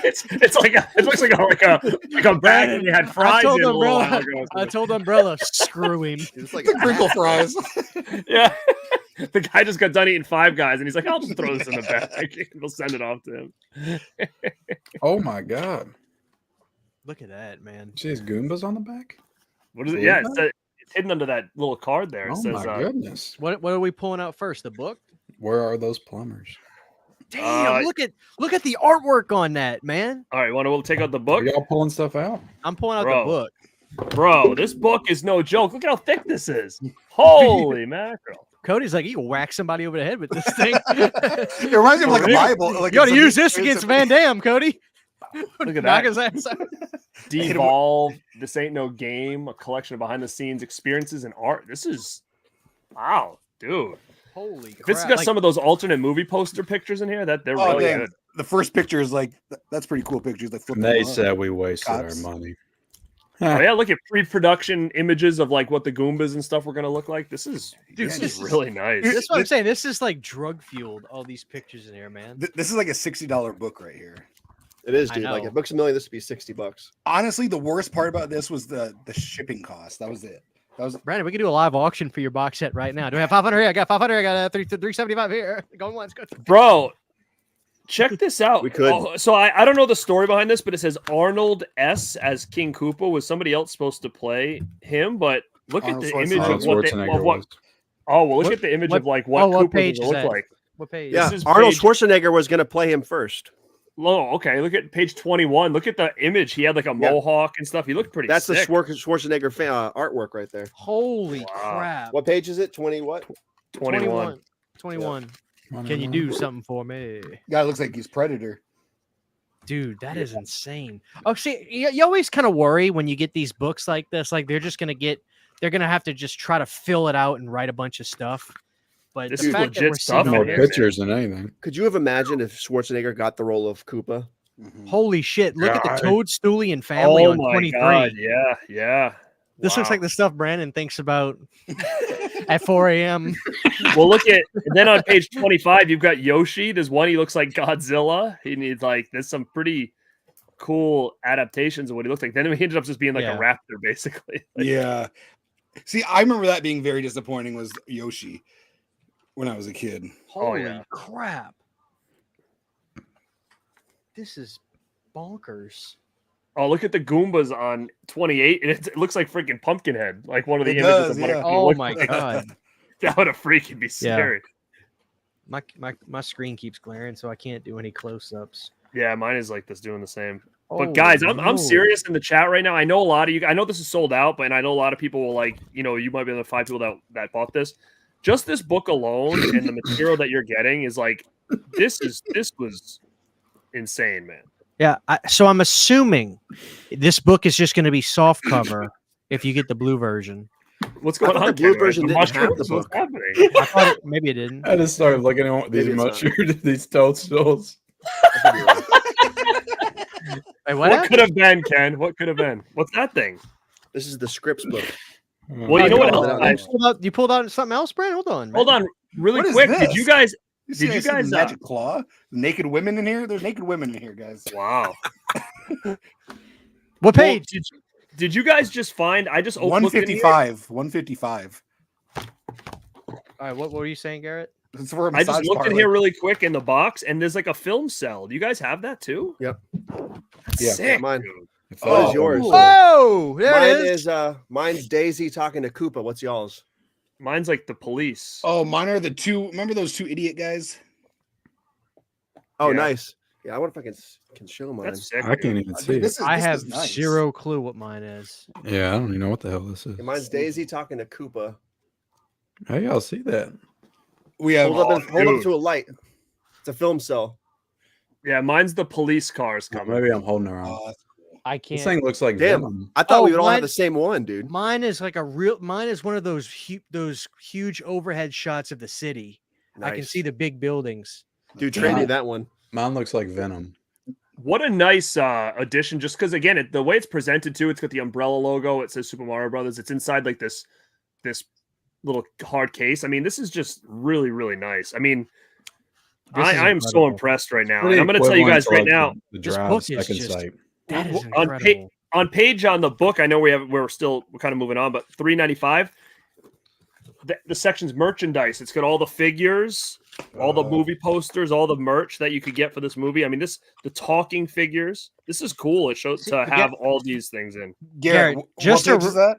It's like it looks like a bag and you had fries in a little while ago. I told Umbrella, screw him. It's like Crinkle fries. Yeah. The guy just got done eating Five Guys and he's like, I'll just throw this in the bag. We'll send it off to him. Oh my god! Look at that, man. See his Goombas on the back? What is it? Believe Yeah, that? it's hidden under that little card there. It Oh says my goodness! What are we pulling out first? The book? Where are those plumbers? Damn! look at the artwork on that, man. all right, we'll take out the Are book. y'all pulling stuff out? I'm pulling out Bro. the book. Bro, this book is no joke. Look at how thick this is. Holy mackerel. Cody's like, you can whack somebody over the head with this thing. It reminds me of like a Bible. Like You got to it's use a- this it's against a- Van Damme, Cody. Look at Knock that. his ass out. Devolve. This ain't no game. A collection of behind the scenes experiences and art. This is wow, dude. Holy If it's crap. got Like, some of those alternate movie poster pictures in here, that they're Oh, really dang. good. The first picture is like that's pretty cool pictures. Like flipping They them up. said we wasted Cops. our money. Oh yeah, look at pre-production images of like what the Goombas and stuff were gonna look like. This is Dude, this this is is- really nice. that's what I'm saying. This is like drug fueled, all these pictures in here, man. This is like a $60 book right here. it is, I dude. Like know. if Books a Million, this would be $60. Honestly, the worst part about this was the shipping cost. That was it. That was Brandon, we can do a live auction for your box set right now. Do I have 500 here? I got 500. I got 375 here. Going once. Go. Bro, check this out. We could. Oh, so I don't know the story behind this, but it says Arnold S as King Koopa. Was somebody else supposed to play him? But look Arnold at the image Arnold of what they, Schwarzenegger of what. was. Oh well, look What- at the image what- of like what what Koopa page does is it look that? like. What page? Yeah, is Arnold page- Schwarzenegger was going to play him first. Oh, okay. Look at page 21. Look at the image. He had like a mohawk and stuff. He looked pretty. That's the sick. Schwarzenegger artwork right there. Holy Wow. crap. What page is it? 20 what? 21. 21. Can you do something for me? guy looks like he's Predator. Dude, that is insane. Oh, see, you always kind of worry when you get these books like this. Like they're just going to have to just try to fill it out and write a bunch of stuff. But This the is fact that legit we're stuff seeing More all in this- here, pictures than anything. Could you have imagined if Schwarzenegger got the role of Koopa? Holy shit. Look at God. the Toadstoolian family Oh on my 23. god! Yeah, yeah. This looks Wow. like the stuff Brandon thinks about at 4 a.m. Well, look at and then on page 25, you've got Yoshi. There's one he looks like Godzilla. He needs like there's some pretty cool adaptations of what he looks like. Then he ended up just being like Yeah. a raptor, basically. Like, Yeah. See, I remember that being very disappointing was Yoshi. when I was a kid. Holy yeah. crap! This is bonkers. Oh, look at the Goombas on 28. It looks like freaking Pumpkinhead, like one of the It images does, of Mike. yeah. Oh my god! That would have freaking be scary. My screen keeps glaring, so I can't do any close-ups. Yeah, mine is like this, doing the same. Holy But guys, I'm moly. serious in the chat right now. I know a lot of you. I know this is sold out, but I know a lot of people will like. You know, you might be the 5 people that bought this. Just this book alone and the material that you're getting is like this was insane, man. Yeah, so I'm assuming this book is just going to be soft cover if you get the blue version. What's going thought on? the blue Kenny? version The didn't have mushrooms? the What's book. happening? I thought maybe it didn't. I just started looking at these Maybe it's not. mushrooms, these toadstools. Wait, What could have been, Ken? What could have been? What's that thing? This is the scripts book. Well, you know what else? You pulled out something else, Brad? Hold on. Hold on, really What is quick. Did this? you guys? Did you you guys, guys magic claw? Naked women in here? There's naked women in here, guys. Wow. What page? Well, did you guys just find? I just opened 155. 155. All right, what were you saying, Garrett? It's for a I just massage looked in parlor. here really quick in the box, and there's like a film cell. Do you guys have that too? Yep. That's Yeah. sick, Mine. dude. What is yours? Whoa! There Mine it is. mine's Daisy talking to Koopa. What's y'all's? Mine's like the police. Oh, mine are the two. Remember those two idiot guys? Oh, Yeah. nice. Yeah, I wonder if I can show mine. That's sick. I can't dude. even see it. This is, I this have is nice. zero clue what mine is. Yeah, I don't even know what the hell this is. Yeah, mine's Daisy talking to Koopa. How y'all see that? We have. Hold up dude. to a light. It's a film cell. Yeah, mine's the police cars coming. Maybe I'm holding her on. I This can't. thing looks like Damn. Venom. I thought Oh, we would all have mine- the same one, dude. Mine is like Mine is one of those huge overhead shots of the city. I can Nice. see the big buildings. Dude, trade me that one. Mine looks like Venom. What a nice addition! Just because, again, the way it's presented too, it's got the umbrella logo. It says Super Mario Brothers. It's inside like this little hard case. I mean, this is just really, really nice. I mean, This is I am so incredible. impressed right now. Pretty And I'm going to tell you equivalent guys to, right like, now. The this Drive book is Second just- Sight. That is on incredible. page on the book, I know we're kind of moving on, but $3.95. The section's merchandise. It's got all the figures, all the movie posters, all the merch that you could get for this movie. I mean, the talking figures. This is cool. It shows to have all these things in. Garrett, Just just what page is that?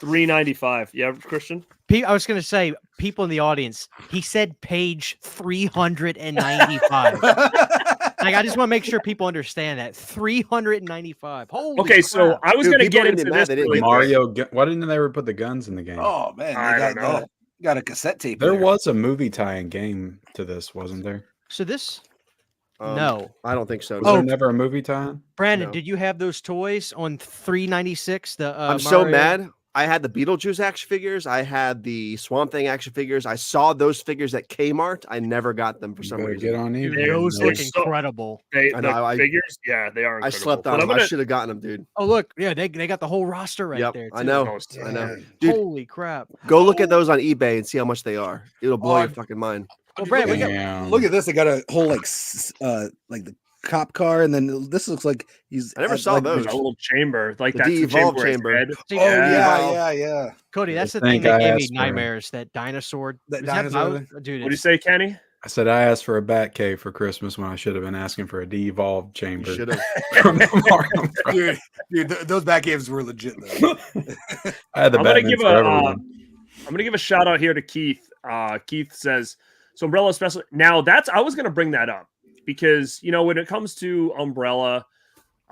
$3.95. Yeah, Christian. I was going to say, people in the audience, he said page 395. Like, I just want to make sure people understand that 395. Holy Okay, so crap. I was Dude, going to people get are gonna be into mad this they didn't really get quick. Mario. Why didn't they ever put the guns in the game? Oh man, I don't know. got a cassette tape. There there. was a movie tie-in game to this, wasn't there? So this, no. I don't think so. Was Oh, there never a movie tie-in? Brandon, no. did you have those toys on 396? I'm so mad. I had the Beetlejuice action figures. I had the Swamp Thing action figures. I saw those figures at Kmart. I never got them for You some better reason. get on Dude, eBay. those They're look so- incredible. The I know, figures, yeah, they are I incredible. slept But on I'm them. I gonna- should have gotten them, dude. Oh, look. Yeah, they got the whole roster right Yep, there. I too. know. Most- I know. Damn. Dude, Holy crap. go look at those on eBay and see how much they are. It'll blow Oh, your fucking mind. Well, Brad, we got Damn. Look at this. They got a whole like the cop car, and then this looks like he's. I never at, saw like, those. a little chamber, like The that's the de-evolve chamber. chamber. Head. See, Oh yeah. Cody, that's the I thing think that I gave me asked for- nightmares. That dinosaur. That Was dinosaur Mouse? Dude, What do you it's- say, Kenny? I said I asked for a bat cave for Christmas when I should have been asking for a de-evolved You chamber. should have. from the Mario Bros. dude, those back games were legit though. I had the I'm gonna Batman give Forever a one. I'm gonna give a shout out here to Keith. Keith says so Umbrella special. Now I was gonna bring that up because when it comes to Umbrella,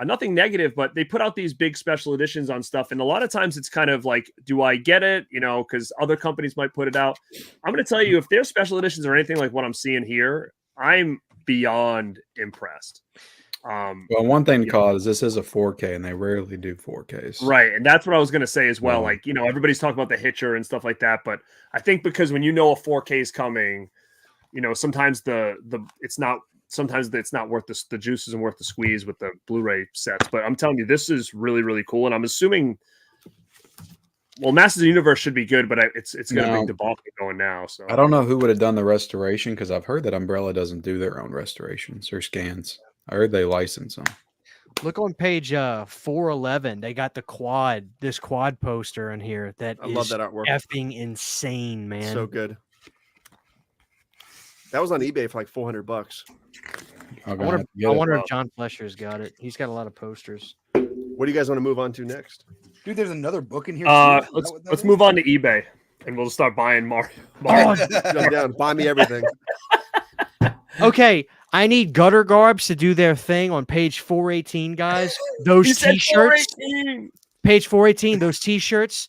nothing negative, but they put out these big special editions on stuff, and a lot of times it's kind of like, do I get it? Because other companies might put it out. I'm gonna tell you, if their special editions are anything like what I'm seeing here, I'm beyond impressed. Well, one thing to yeah. call it is this is a 4K, and they rarely do 4Ks. Right, and that's what I was going to say as well. Yeah. Like, everybody's talking about the Hitcher and stuff like that, but I think because when a 4K is coming, sometimes it's not worth the juice isn't worth the squeeze with the Blu-ray sets. But I'm telling you, this is really, really cool, and I'm assuming. Well, Masters of the Universe should be good, but it's got a big debacle going now. So I don't know who would have done the restoration because I've heard that Umbrella doesn't do their own restorations or scans. I heard they license them. Look on page 411. They got this quad poster in here that I is love that artwork. effing insane, man. So good. That was on eBay for like $400. I'm I gonna wonder, have to get I it. wonder if John Flesher's got it. He's got a lot of posters. What do you guys want to move on to next? Dude, there's another book in here. Too. Is that what that Let's is? move on to eBay, and we'll start buying Mario. Oh, Jump down, buy me everything. okay. I need Gutter Garbs to do their thing on page 418, guys. Those He said t-shirts. 418. Page 418, those t-shirts.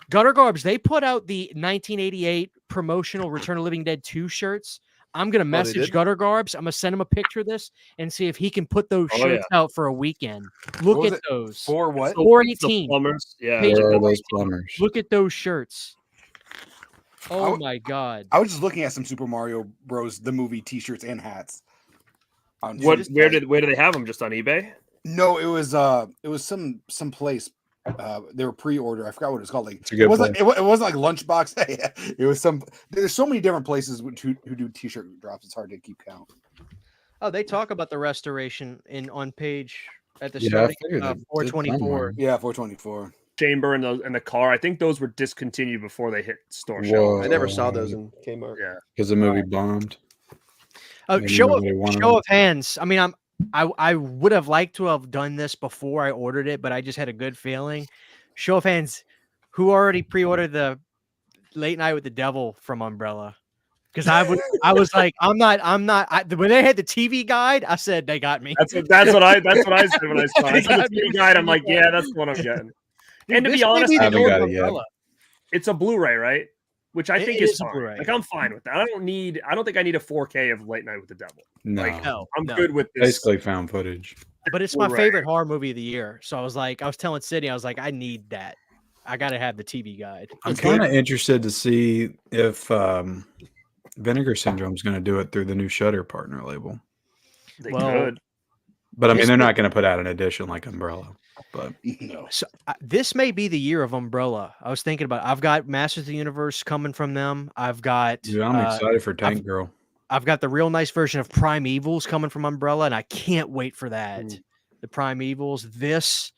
Gutter Garbs, they put out the 1988 promotional Return of the Living Dead 2 shirts. I'm going to message did? Gutter Garbs. I'm going to send him a picture of this and see if he can put those Oh, shirts out for a weekend. Look was at it? those. For what? It's the 418. plumbers. Yeah. Page Where are 418. those plumbers? Look at those shirts. Oh w- my God. I was just looking at some Super Mario Bros. The movie T-shirts and hats. Where do they have them? Just on eBay? No, it was some place. They were pre-order. I forgot what it was called. Like It's a good it wasn't place. it wasn't like Lunchbox. Yeah, it was some. There's so many different places who do T-shirt drops. It's hard to keep count. Oh, they talk about the restoration on page at the Yeah, I starting figured they did 424. somewhere. Yeah, 424. Chamber and the car. I think those were discontinued before they hit store Whoa. shelves. I never saw those in Kmart. Yeah. Because the movie bombed. Oh, Maybe show nobody wanted of them. hands. I mean, I would have liked to have done this before I ordered it, but I just had a good feeling. Show of hands, who already pre-ordered the Late Night with the Devil from Umbrella? Because I was like, I'm not. When they had the TV guide, I said they got me. That's what I said when I saw it. I saw the TV guide. I'm like, yeah, that's the one I'm getting. And to This be may honest, be the I haven't new got it yet. Umbrella. it's a Blu-ray, right? Which I think It is is a fine. Blu-ray. Like I'm fine with that. I don't think I need a 4K of Late Night with the Devil. No. Like, No, I'm no. good with this. Basically found footage. But it's my Blu-ray. favorite horror movie of the year. So I was telling Sydney, I was like, I need that. I got to have the TV guide. I'm kind of interested to see if Vinegar Syndrome is going to do it through the new Shudder partner label. They Well, could. But I mean, This they're may- not going to put out an edition like Umbrella. But No. So this may be the year of Umbrella. I was thinking about. I've got Masters of the Universe coming from them. I've got. dude, I'm excited for Tank Girl. I've got the real nice version of Primevals coming from Umbrella, and I can't wait for that. Mm. The Primevals. This.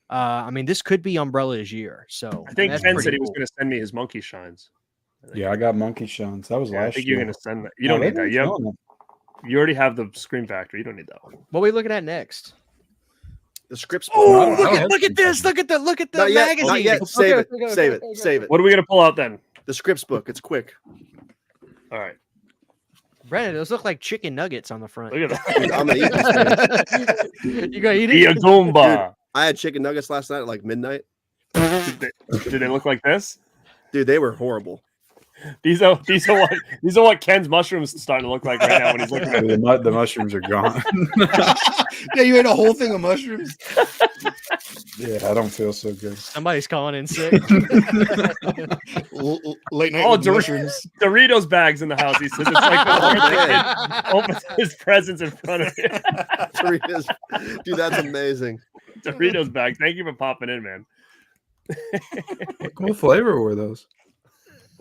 I mean, this could be Umbrella's year. So I think that's Ken pretty said he was cool. going to send me his monkey shines. Yeah, I got Monkey Shines. That was Yeah, I last think year. you're going to send that. You don't need that. You already have the Scream Factory. You don't need that one. What are we looking at next? The scripts. Oh, I don't look at this! Look at the Not yet, magazine. not yet. Okay, Save it. okay, Save okay, it. okay. Save it. What are we going to pull out then? The scripts book. It's quick. All right. Brandon, those look like chicken nuggets on the front. Look at Dude, I'm gonna eat that. these things. You gonna eat Be a it? Goomba. I had chicken nuggets last night at like midnight. Did they look like this? Dude, they were horrible. These are what Ken's mushrooms starting to look like right now when he's looking at it. The mushrooms are gone. Yeah, you ate a whole thing of mushrooms. Yeah, I don't feel so good. Somebody's calling in sick. Late night Oh, with mushrooms. Doritos bags in the house. He says it's like the opens his presents in front of him. Doritos. Dude, that's amazing. Doritos bag. Thank you for popping in, man. What flavor were those?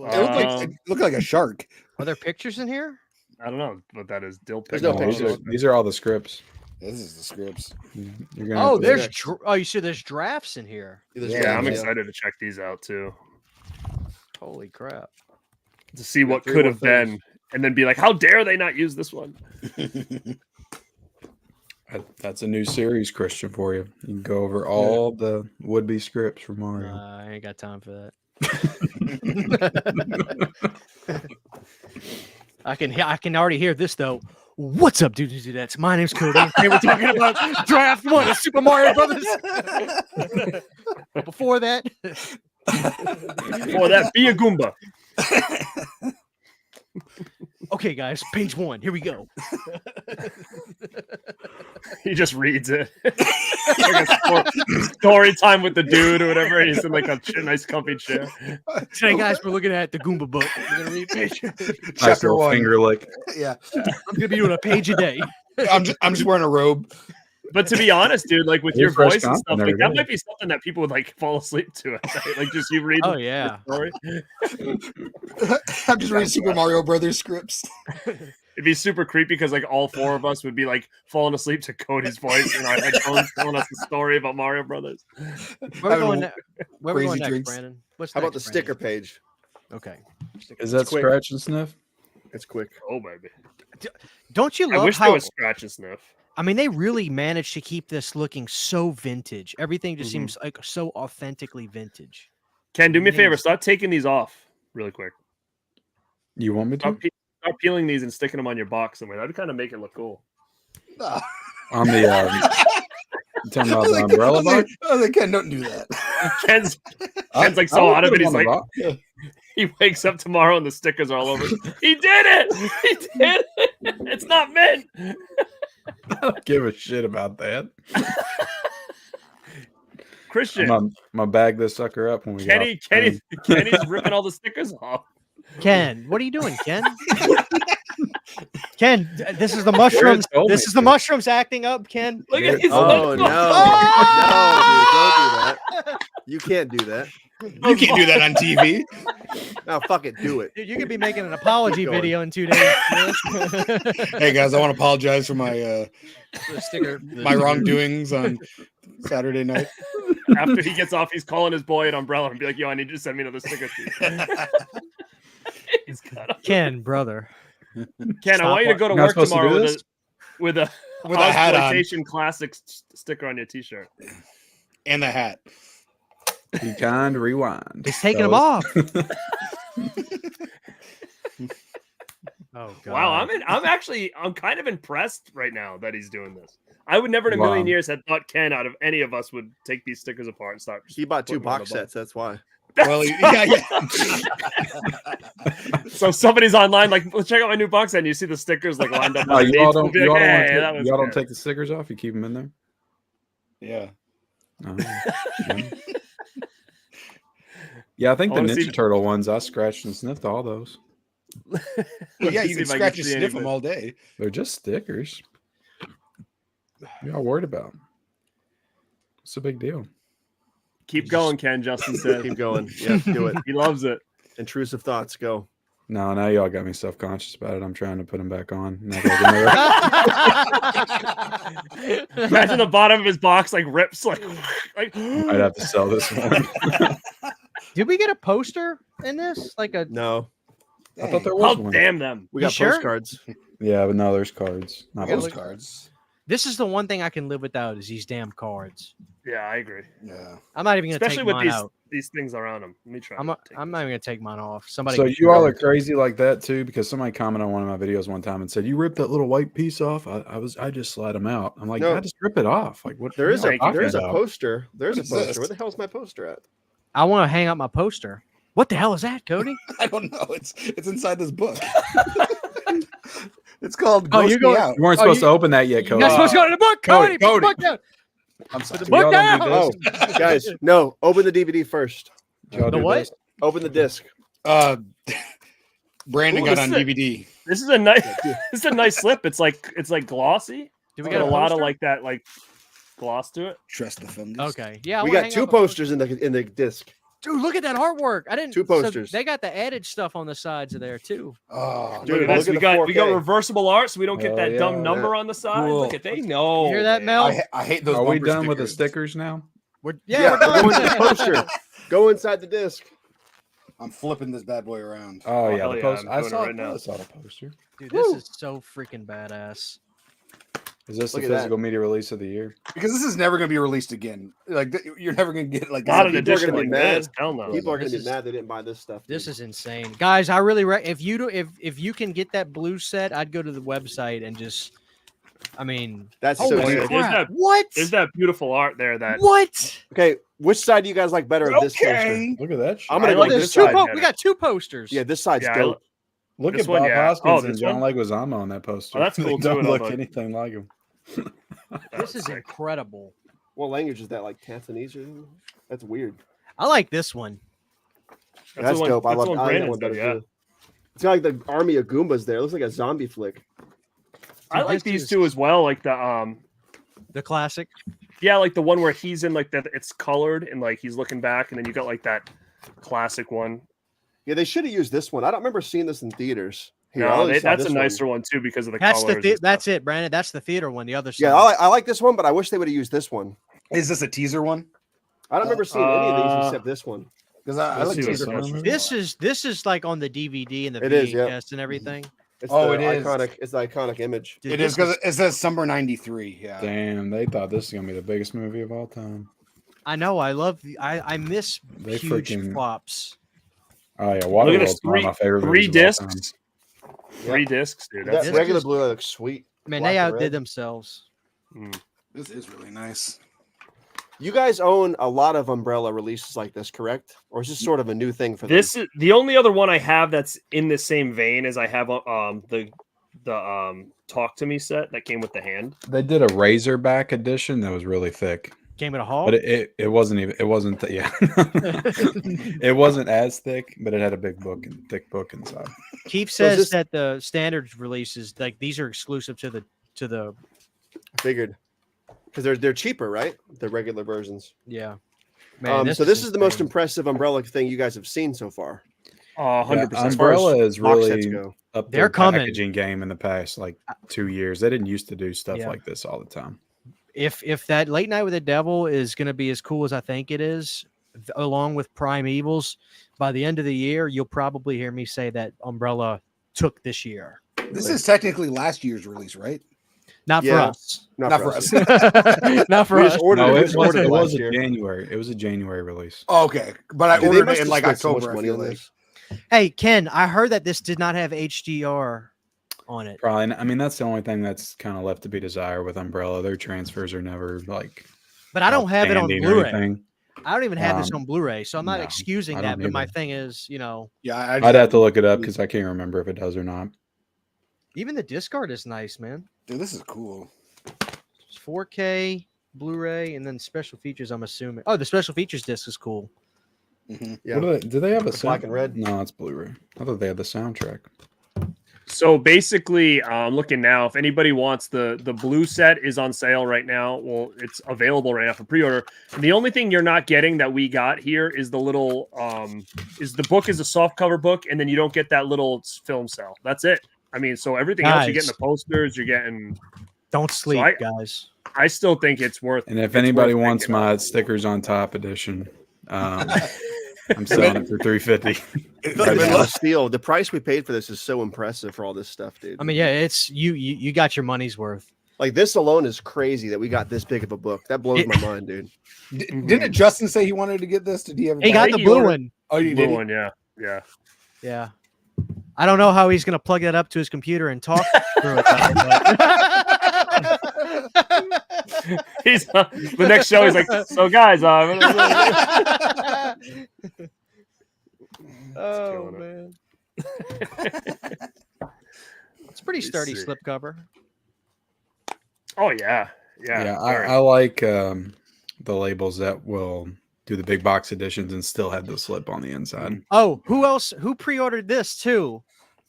It looked like a shark. Are there pictures in here? I don't know what that is. Dill There's pickle. no pictures. These are all the scripts. This is the scripts. You're gonna Oh, have to- there's you see there's drafts in here. Yeah, I'm excited to check these out too. Holy crap. To see what three could more have been, and then be like, how dare they not use this one? That's a new series, Christian, for you. You can go over all the would-be scripts for Mario. I ain't got time for that. I can already hear this though. What's up, dudes? My name's Cody. Today we're talking about Draft 1 of Super Mario Brothers. But before that, For that, be a Goomba. okay, guys, page 1. Here we go. He just reads it. Like a story time with the dude or whatever. And he's in like a nice comfy chair. Today, guys, we're looking at the Goomba book. We're gonna read page. Nice Chapter little 1. finger lick. Yeah, I'm gonna be doing a page a day. I'm just wearing a robe. But to be honest, dude, like with You're your fresh voice and content stuff, like every that day. might be something that people would like fall asleep to at night. Like just you read Oh the yeah. story. I'm just reading Super Mario Brothers scripts. It'd be super creepy because like all four of us would be like falling asleep to Cody's voice and our headphones telling us the story about Mario Brothers. Where we going, where we crazy going next, drinks. Brandon? What's How about the next, sticker Brandon? page? Okay. Is that quick. scratch and sniff? It's quick. Oh baby. Don't you I love wish how? there was scratch and sniff. I mean, they really managed to keep this looking so vintage. Everything just Mhm. seems like so authentically vintage. Ken, do me a favor. Amazing. Start taking these off really quick. You want me to? Start peeling these and sticking them on your box somewhere. That'd kind of make it look cool. On the you talking about the umbrella box? I was like, Ken, don't do that. Ken's like I so would out of put it. them He's on the like, box. he wakes up tomorrow and the stickers are all over. He did it. He did it. It's not mint. I don't give a shit about that. Christian, I'm gonna bag this sucker up when we get Kenny's ripping all the stickers off. Ken, what are you doing, Ken? Ken, this is the mushrooms. told This me is the to. mushrooms acting up, Ken. Look at these. Oh little- no, dude, don't do that. You can't do that. You can't do that on TV. No, fuck it, do it. Dude, you could be making an apology Keep going. video in 2 days. Hey guys, I want to apologize for my The sticker. my wrongdoings on Saturday night. After he gets off, he's calling his boy at Umbrella and be like, "Yo, I need you to send me another sticker." He's got Ken, brother. Ken, I want you to go to You're not work supposed to tomorrow do with this? with a With a hat on. Exploitation Classic sticker on your T-shirt. And the hat. Be kind, rewind. He's taking them fellas. off. Oh god. Wow, I'm kind of impressed right now that he's doing this. I would never in a million Wow. years have thought Ken out of any of us would take these stickers apart and start. He bought 2 putting them on box the sets. That's why. Well, yeah. So somebody's online like, let's check out my new box set, and you see the stickers like lined up. No, on the you all dates, don't. be You all like, don't, "Hey, that was you all don't good." take the stickers off. You keep them in there. Yeah. Oh, yeah. Yeah, I think I the wanna Ninja see- Turtle ones. I scratched and sniffed all those. Well, yeah, See you can if I scratch and see sniff them anything. all day. They're just stickers. What y'all worried about? What's the big deal? Keep going, Ken. Justin said Keep going. Yeah, do it. he loves it. Intrusive thoughts. Go. No, now y'all got me self-conscious about it. I'm trying to put them back on. Now I gotta Imagine the bottom of his box like rips like I'd have to sell this one. Did we get a poster in this? Like a No, I thought there Oh was one. damn them. we You got sure? postcards. Yeah, but no, there's cards. Not gotta postcards. Postcards. This is the one thing I can live without is these damn cards. Yeah, I agree. Yeah. I'm not even gonna Especially take with mine out. these things around him. Let me try. I'm to not take even gonna take mine off. Somebody. So can- you all are crazy like that too, because somebody commented on one of my videos one time and said, "You ripped that little white piece off." I just slide them out. I'm like, No. I just rip it off. Like what? There is what a are you talking there is a about? poster. There's a What is poster. this? Where the hell's my poster at? I want to hang up my poster. What the hell is that, Cody? I don't know. It's inside this book. It's called Oh, Ghost you Me go- Out. You weren't Oh, supposed you- to open that yet, You're Cody. not supposed to go to the book, Cody. Cody, Put the book down. I'm sorry. the book Y'all don't do Oh, this? guys, no. Open the DVD first. Y'all The do what? this? Open the disc. Brandon Ooh, got this on is a- DVD. This is a nice. This is a nice slip. It's like glossy. Do we Got got a lot of poster? like that like gloss to it. Trust the fungus. Okay, yeah. I We wanna got hang 2 up a poster. posters in the disc. Dude, look at that artwork. I didn't. 2 so posters. they got the added stuff on the sides of there too. Oh, Dude, Look at this. look We at got the we got 4K. reversible art, so we don't get Oh, that yeah. dumb number on the side. Cool. Look at they know. You hear that, man. Mel? I hate those. Are we bumper done with the stickers. stickers now? We're, Yeah, we're go done. into the poster. Go inside the disc. I'm flipping this bad boy around. Oh, Oh, yeah, hell the yeah, poster. I'm I doing saw it right now. I saw the poster. Dude, this Woo. is so freaking badass. Is this Look the at that. physical media release of the year? Because this is never going to be released again. Like you're never going to get like A lot of People are edition gonna like be mad. this. Hell no. People are going This to be is- mad they didn't buy this stuff. This dude. is insane, guys. I really if you can get that blue set, I'd go to the website and just. I mean, That's holy so There's weird. crap! that- What? There's that beautiful art there. That What? Okay, which side do you guys like better of this poster? Okay. Look at that shit. I'm gonna I go like with There's this two. side. We got 2 posters. Yeah, this side's Yeah, dope. Look This at one, Bob yeah. Hoskins Oh, and this John one? Leguizamo on that poster. Oh, that's They cool, too, don't and look all the- anything like him. This is incredible. What language is that? Like Cantonese? Or that's weird. I like this one. That's the one, dope. I that's love the one I like that Brandon's one better did, yeah. too. It's got like the army of Goombas there. It looks like a zombie flick. I like this these is- two as well. Like the The classic. yeah, like the one where he's in like that. It's colored and like he's looking back, and then you got like that classic one. Yeah, they should have used this one. I don't remember seeing this in theaters. Here, I No, only saw that's a this nicer one too because of the That's colors. the and that's stuff. it, Brandon. That's the theater one. The other side. Yeah, I like this one, but I wish they would have used this one. Is this a teaser one? I don't remember seeing any of these Uh, except this one. Because I Let's like see what teaser it says. posters. This is like on the DVD and the It is, VHS yeah. and everything. It's Oh, the it is. iconic. It's the iconic image. Dude, It is because it says summer '93. Yeah. Damn, they thought this was gonna be the biggest movie of all time. I know. I love. I miss They huge freaking- flops. Oh yeah, Look at Waterworld's this, one of my favorite three movies of all time. discs. 3 discs, dude. That That's This regular is- Blu-ray looks sweet. Man, Black they and outdid red. themselves. This is really nice. You guys own a lot of Umbrella releases like this, correct? Or is this sort of a new thing for them? This is the only other one I have that's in the same vein as I have the Talk to Me set that came with the hand. They did a Razorback edition that was really thick, Game at a Hall. but it wasn't even yeah, it wasn't as thick, but it had a big book and thick book inside. Keith So is says this- that the standard releases, like these are exclusive to the. I figured because they're cheaper, right? The regular versions. Yeah. Man, So this is the most insane. impressive Umbrella thing you guys have seen so far. 100%. Yeah, Umbrella is Box sets really go. up They're their coming. packaging game in the past like 2 years. They didn't used to do stuff Yeah. like this all the time. If that Late Night with the Devil is going to be as cool as I think it is, along with Prime Evils, by the end of the year, you'll probably hear me say that Umbrella took this year. This is technically last year's release, right? Not for Yeah. us. Not for us. Not for We us. just ordered No, it. it We just was, ordered it it last was a year. January. It was a January release. Oh, okay, but I Dude, they ordered must it in have like spent so much October. I money feel on like. this. Hey, Ken, I heard that this did not have HDR on it. Probably. I mean, that's the only thing that's kind of left to be desired with Umbrella. Their transfers are never like. But I don't have it on outstanding or Blu-ray. anything. I don't even have this Um, on Blu-ray, so I'm not no, excusing I that. don't But my either. thing is, Yeah, I'd have to look it up because I can't remember if it does or not. even the disc art is nice, man. Dude, this is cool. It's 4K, Blu-ray, and then special features. I'm assuming. Oh, the special features disc is cool. Yeah. Do they have a The black and red? No, it's Blu-ray. I thought they had the soundtrack. So basically, I'm looking now. If anybody wants the blue set is on sale right now. Well, it's available right now for pre-order. The only thing you're not getting that we got here is the little is the book is a soft cover book, and then you don't get that little film cell. That's it. I mean, so everything else you're getting Guys. the posters, you're getting. Don't sleep, I- guys. I still think it's worth. And if it's anybody worth wants picking my up. stickers on top edition, I'm selling it for $350. It's Right a now. steal. The price we paid for this is so impressive for all this stuff, dude. I mean, yeah, it's you got your money's worth. Like this alone is crazy that we got this big of a book. That blows my mind, dude. Didn't Justin say he wanted to get this? Did he ever? He buy got it? the he blue ordered- one. Oh, you Blue did. one, yeah. Yeah. I don't know how he's gonna plug that up to his computer and talk through it. But... He's the next show. He's like, so guys, oh killing man, it's a pretty sturdy see. slipcover. oh yeah, Yeah, very. I like the labels that will do the big box editions and still have the slip on the inside. Oh, who else? Who pre-ordered this too?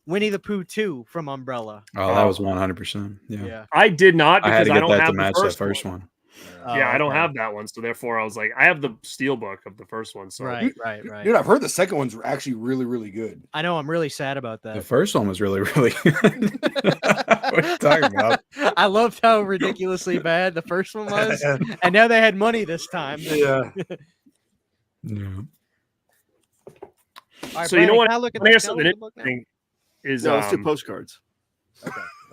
Winnie the Pooh 2 from Umbrella. Oh, that was 100%. Yeah. I did not I had because to I get don't that have to the match that first one. one. Yeah, I don't okay. have that one, so therefore I was like, I have the steel book of the first one. So Right. Dude, I've heard the second one's actually really, really good. I know. I'm really sad about The that. first one was really, really good. What are you talking about? I loved how ridiculously bad the first one was, and now they had money this time. Yeah. Yeah. All right, So you know Brandon, what? can I look at I guess can I something look at the book now? interesting is No, let's do postcards.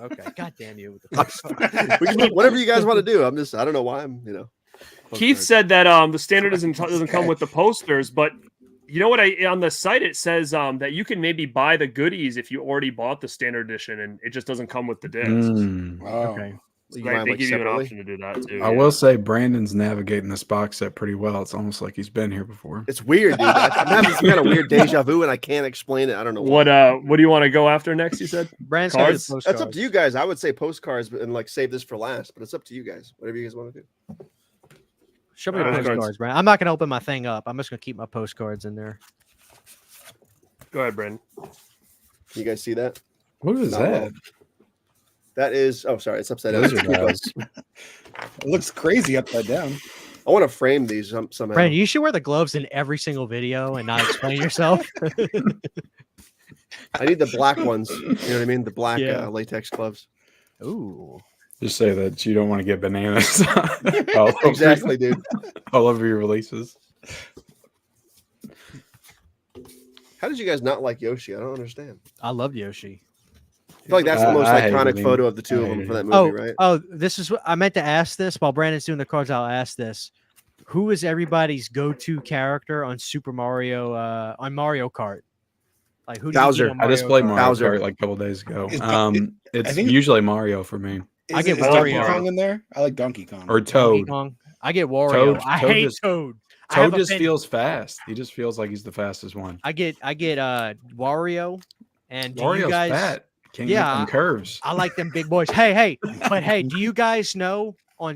Okay. God damn you. With the We can do whatever you guys want to do. I don't know why I'm, Keith postcards. said that the standard doesn't come with the posters, but you know what? On the site it says that you can maybe buy the goodies if you already bought the standard edition, and it just doesn't come with the discs. Mm. Wow. okay. So You they buy them, like, give you an separately? option to do that too. I will say Brandon's navigating this box set pretty well. It's almost like he's been here before. It's weird, dude. I'm having some kind of weird deja vu, and I can't explain it. I don't know What do you want to go after next? You said Brandon's got Cards? the That's postcards. up to you guys. I would say postcards and like save this for last, but it's up to you guys. Whatever you guys want to do. Show me the Postcards. postcards, Brandon. I'm not gonna open my thing up. I'm just gonna keep my postcards in there. go ahead, Brandon. Can you guys see that? What is Not that? well. That is. Oh, sorry, it's upside down. Lizard eyes. It looks crazy upside down. I want to frame these somehow. Brandon, you should wear the gloves in every single video and not explain yourself. I need the black ones. You know what I mean? The black Yeah. latex gloves. Ooh. Just say that you don't want to get bananas all over, Exactly, dude. all over your releases. How did you guys not like Yoshi? I don't understand. I love Yoshi. I feel like that's the most I hated iconic him. photo of the two I of them hated for that him. movie, right? Oh, this is what I meant to ask this while Brandon's doing the cards. I'll ask this. Who is everybody's go-to character on Super Mario, on Mario Kart? Like who do you Bowser. beat on I just Mario played Kart? Mario Bowser. Kart like a couple days ago. Is I It's think- usually Mario for me. I get Is Donkey Wario. Kong in there? I like Donkey Kong. Or Donkey Toad. Kong. I get Wario. Toad- I Toad hate just- Toad. I have Toad a just fan- feels fast. He just feels like he's the fastest one. I get Wario. And do Wario's you guys? fat. Can't Yeah, get them curves. I like them big boys. Hey, but hey, do you guys know on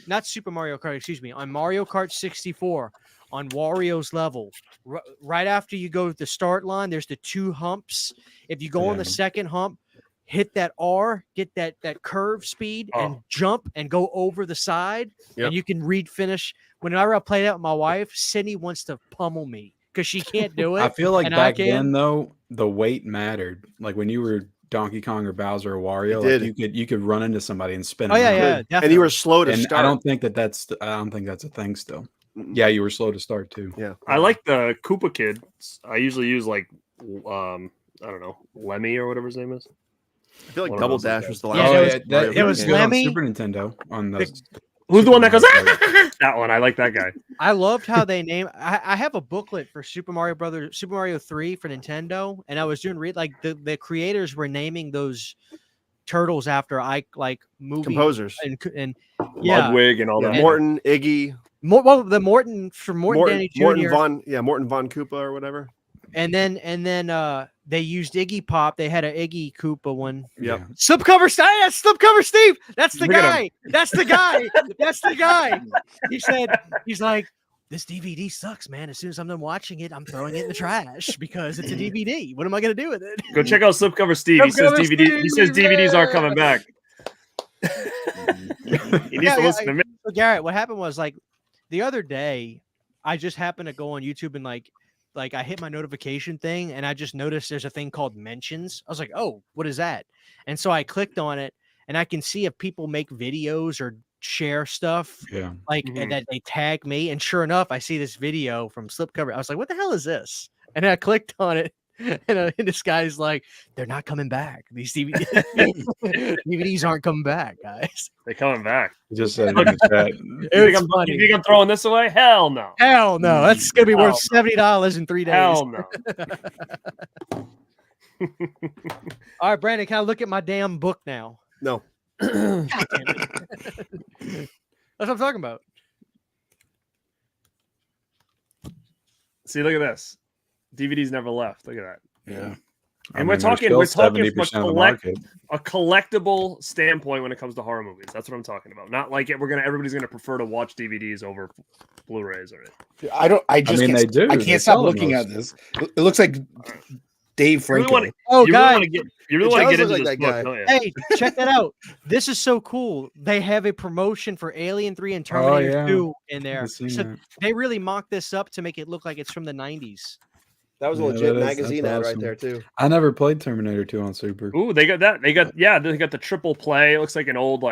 not Super Mario Kart, excuse me, on Mario Kart 64, on Wario's level, right after you go to the start line, there's the 2 humps. If you go on the Yeah. second hump, hit that R, get that curve speed, and jump and go over the side, Yep. and you can finish. Whenever I play that with my wife, Sydney wants to pummel me because she can't do it. I feel like and I back then can. though, the weight mattered. Like when you were Donkey Kong or Bowser or Wario, It like you could run into somebody and spin. Oh them yeah, out. yeah, And definitely. you were slow to And start. I don't think that's a thing still. Mm-mm. Yeah, you were slow to start too. Yeah. I like the Koopa Kid. I usually use like I don't know, Lemmy or whatever his name is. I feel like One of Double those Dash guys. was the last. Yeah, Oh, there yeah, was- that, it was good on Lemmy. Super Nintendo on the Who's the one that goes Super Mario that one? I like that guy. I loved how they name. I have a booklet for Super Mario 3 for Nintendo, and I was doing like the creators were naming those turtles after movie Composers. and yeah, Ludwig and all Yeah, that. Morton, Iggy, the Morton Morton Downey Jr. Morton Von Koopa or whatever. and then they used Iggy Pop. They had an Iggy Koopa one. Yep. Yeah. Slipcover Steve. That's Slipcover Steve. That's the Look at guy. That's the guy. That's the guy. He said, he's like, this DVD sucks, man. As soon as I'm done watching it, I'm throwing it in the trash because it's a DVD. What am I gonna do with it? Go check out Slipcover Steve. He says Slipcover DVD. He says Steve, DVDs aren't yeah. coming back. He needs to listen to me. So Garrett, what happened was like the other day, I just happened to go on YouTube and like I hit my notification thing and I just noticed there's a thing called mentions. I was like, oh, what is that? And so I clicked on it and I can see if people make videos or share stuff Yeah. like Mhm. and that they tag me. And sure enough, I see this video from Slipcover. I was like, what the hell is this? And I clicked on it. And this guy's like, they're not coming back. These DVDs aren't coming back, guys. They're coming back. He just said it in the chat. You It think, was I'm, funny. you think I'm throwing this away? Hell no. Hell no, that's gonna be worth Hell $70 in 3 days. Hell no. All right, Brandon, can I look at my damn book now? No. God damn it. That's what I'm talking about. See, look at this. DVDs never left. Look at that. Yeah. And we're talking from 70% of the market. a collectible standpoint when it comes to horror movies. That's what I'm talking about. Not like everybody's gonna prefer to watch DVDs over Blu-rays or it. I mean, can't, they do. I They can't sell stop them looking those. at this. It looks like Dave You really Franco. wanna- Oh, you guys, really It want to does get look into like this that book, guy. don't you? hey, check that out. This is so cool. They have a promotion for Alien 3 and Terminator yeah. 2 in there. I've seen So that. they really mocked this up to make it look like it's from the 90s. That was a Yeah, legit that is- magazine that's ad right awesome. there too. I never played Terminator 2 on Super. Ooh, they got that. They got the triple play. It looks like an old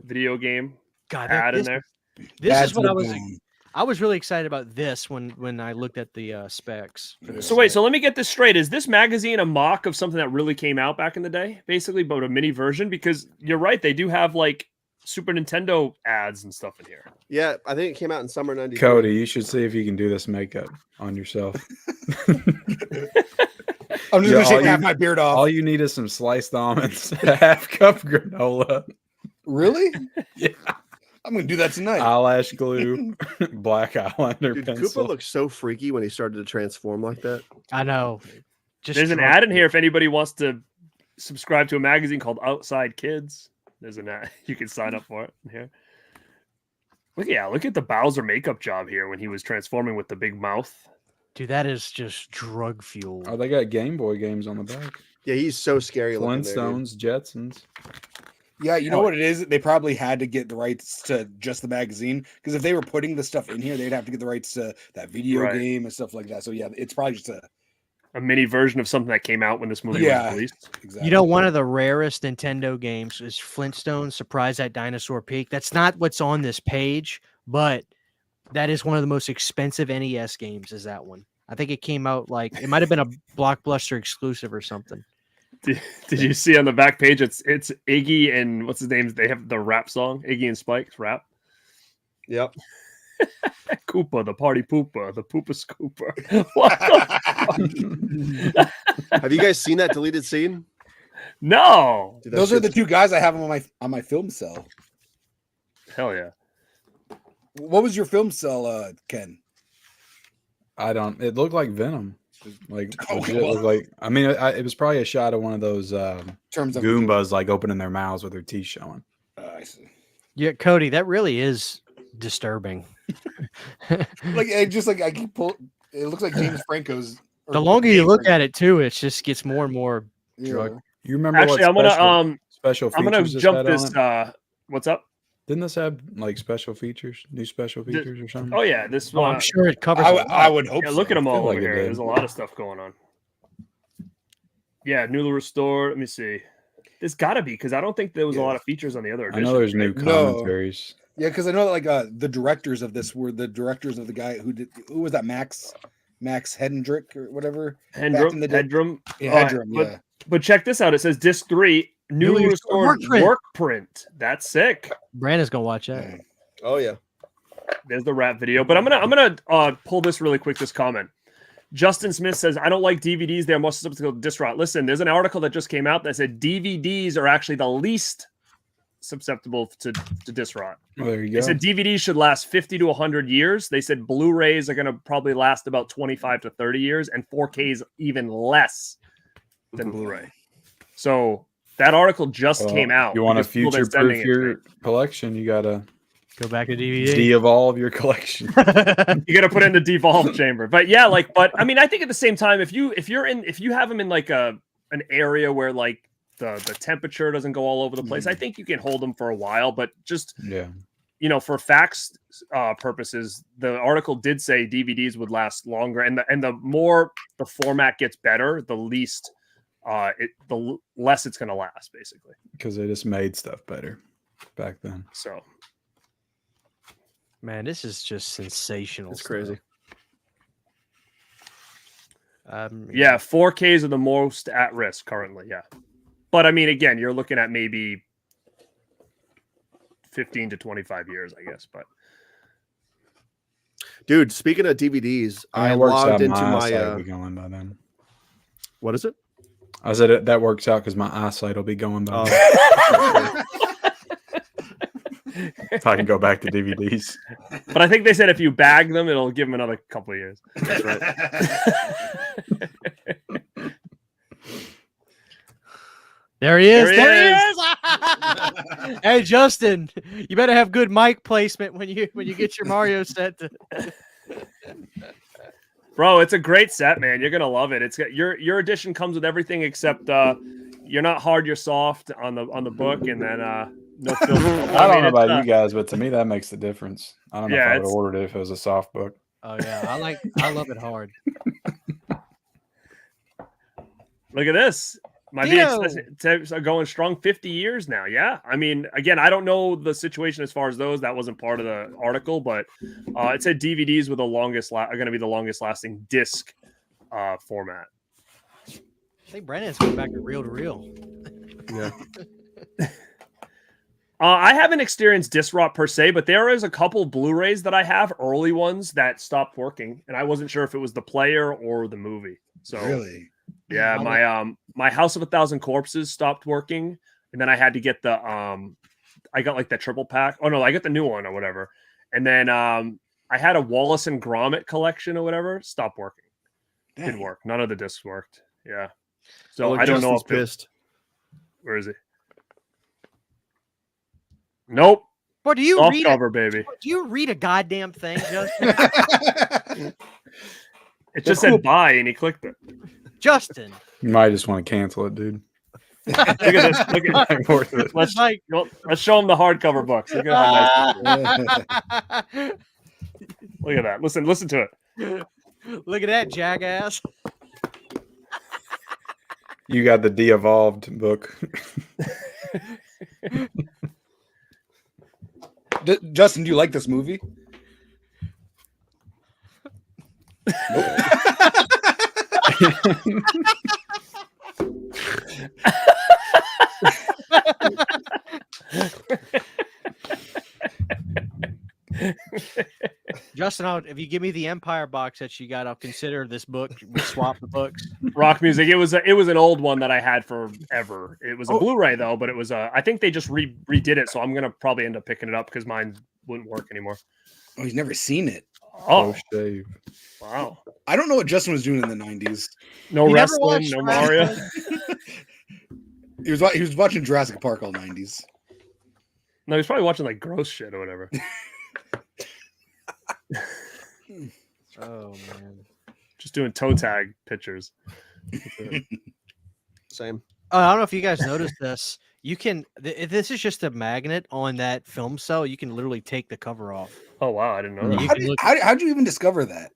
video game God, ad in this, there. this Bad is what to I the was. bone. I was really excited about this when I looked at the specs. For this So wait, set. so let me get this straight. Is this magazine a mock of something that really came out back in the day, basically, but a mini version? Because you're right, they do have like Super Nintendo ads and stuff in here. Yeah, I think it came out in summer '93. Cody, you should see if you can do this makeup on yourself. I'm just Yeah, gonna shave all half you- my beard off. All you need is some sliced almonds, a half cup granola, Really? Yeah. I'm gonna do that tonight. eyelash glue, black eyeliner Dude, pencil. Koopa looked so freaky when he started to transform like that. I know. Just There's an drunk. ad in here if anybody wants to subscribe to a magazine called Outside Kids. There's an ad. You can sign up for it in here. Look at the Bowser makeup job here when he was transforming with the big mouth. Dude, that is just drug fuel. Oh, they got Game Boy games on the back. Yeah, he's so scary looking. There, dude. Flintstones, Jetsons. Yeah, you know what it is? They probably had to get the rights to just the magazine because if they were putting the stuff in here, they'd have to get the rights to that video Right. game and stuff like that. So yeah, it's probably just A mini version of something that came out when this movie Yeah. was released. exactly. You know, one of the rarest Nintendo games is Flintstones Surprise at Dinosaur Peak. That's not what's on this page, but that is one of the most expensive NES games. Is that one? I think it came out like it might have been a Blockbuster exclusive or something. Did you see on the back page? It's Iggy and what's his name? They have the rap song. Iggy and Spike's rap. Yep. Koopa, the party pooper, the pooper scooper. What the Have you guys seen that deleted scene? No. Dude, that Those are the shit's- two guys I have on my film cell. Hell yeah. What was your film cell, Ken? I don't. It looked like Venom. Like Oh, legit well. looked like. I mean, it was probably a shot of one of those Terms of Goombas like opening their mouths with their teeth showing. I see. Yeah, Cody, that really is disturbing. Like I just like I keep pull. It looks like James Franco's. The longer you look at it, too, it just gets more and more drug. You remember Actually, I'm what gonna special I'm gonna features this jump had on this. it? What's up? Didn't this have like special features, new special Did- features or something? Oh yeah, this Oh, one. I'm sure it covers. I would hope. Yeah, so. look at them all feel over like it here. did. There's a lot of stuff going on. Yeah, newly restored. Let me see. There's got to be because I don't think there was a Yeah. lot of features on the other I edition. know there's new No. commentaries. Yeah, because I know that like the directors of this were the directors of the guy who was that Max Hendrick or whatever. back in Hedrum. the day. Hedrum. Yeah, Hedrum, but, yeah. but check this out. It says disc 3, newly Newly restored restored work print. That's sick. Brandon's gonna watch that. Yeah. Oh yeah. There's the rap video. But I'm gonna pull this really quick. This comment. Justin Smith says, I don't like DVDs. They're more susceptible to disc rot. Listen, there's an article that just came out that said DVDs are actually the least susceptible to disc rot. Well, there you They go. said DVDs should last 50 to 100 years. They said Blu-rays are going to probably last about 25 to 30 years, and 4K is even less than Blu-ray. So that article just Well, came out. You want to because people have been future-proof sending it to me. your collection? You gotta Go back to DVD. de-evolve your collection. You got to put it in the devolve chamber. But yeah, but I mean, I think at the same time, if you have them in like an area where like the temperature doesn't go all over the place, I think you can hold them for a while. But just Yeah. for facts purposes, the article did say DVDs would last longer, and the more the format gets better, the least the less it's going to last, basically. Because they just made stuff better back then. So Man, this is just sensational. It's crazy. yeah, 4Ks are the most at risk currently. Yeah, but I mean, again, you're looking at maybe 15 to 25 years, I guess. But Dude, speaking of DVDs, I It works out logged into eyesight my will be going by then. what is it? I said that works out because my eyesight will be going by then. Oh. So I can go back to DVDs. I think they said if you bag them, it'll give them another couple of years. That's right. There he is. There he There he is. Hey, Justin, you better have good mic placement when you get your Mario set. Bro, it's a great set, man. You're gonna love it. It's got your edition comes with everything except you're not hard, you're soft on the book, and then no filter. I don't know about you guys, but to me that makes the difference. I don't know Yeah, if I would it's- have ordered it if it was a soft book. Oh yeah, I love it hard. Look at this. My Ew. VHS tapes are going strong 50 years now. Yeah. I mean, again, I don't know the situation as far as those. That wasn't part of the article, but it said DVDs were the longest are going to be the longest lasting disc format. I think Brandon's going back to reel. Yeah. I haven't experienced disc rot per se, but there is a couple Blu-rays that I have, early ones that stopped working, and I wasn't sure if it was the player or the movie. So Really? yeah, my House of 1,000 Corpses stopped working, and then I had to get the I got like that triple pack. Oh no, I got the new one or whatever, and then I had a Wallace and Gromit collection or whatever, stopped working. Didn't Dang. work. None of the discs worked. Yeah, so Well, I don't know Justin's if pissed. where is he? Nope. Boy, do you Soft read? cover, baby. Do you read a goddamn thing, Justin? It just said buy, and he clicked it. Justin, You might just want to cancel it, dude. Look at this. Look at Ain't worth it. let's like, let's show him the hardcover books. Look at how nice it is. Look at that. Listen to it. look at that jackass. You got the de-evolved book. Justin, do you like this movie? Justin, if you give me the Empire box that you got, I'll consider this book. We swap the books. Rock Music. It was an old one that I had forever. It was a Blu-ray though, but it was I think they just redid it, so I'm gonna probably end up picking it up because mine wouldn't work anymore. Oh, he's never seen it. Oh, shave. Wow. I don't know what Justin was doing in the 90s. No You never wrestling, watched no Mario. He was watching Jurassic Park all 90s. No, he's probably watching like gross shit or whatever. Oh man. Just doing toe tag pictures. Same. Oh, I don't know if you guys noticed this. You can. This is just a magnet on that film cell. You can literally take the cover off. Oh wow, I didn't know that. You How'd you even discover that?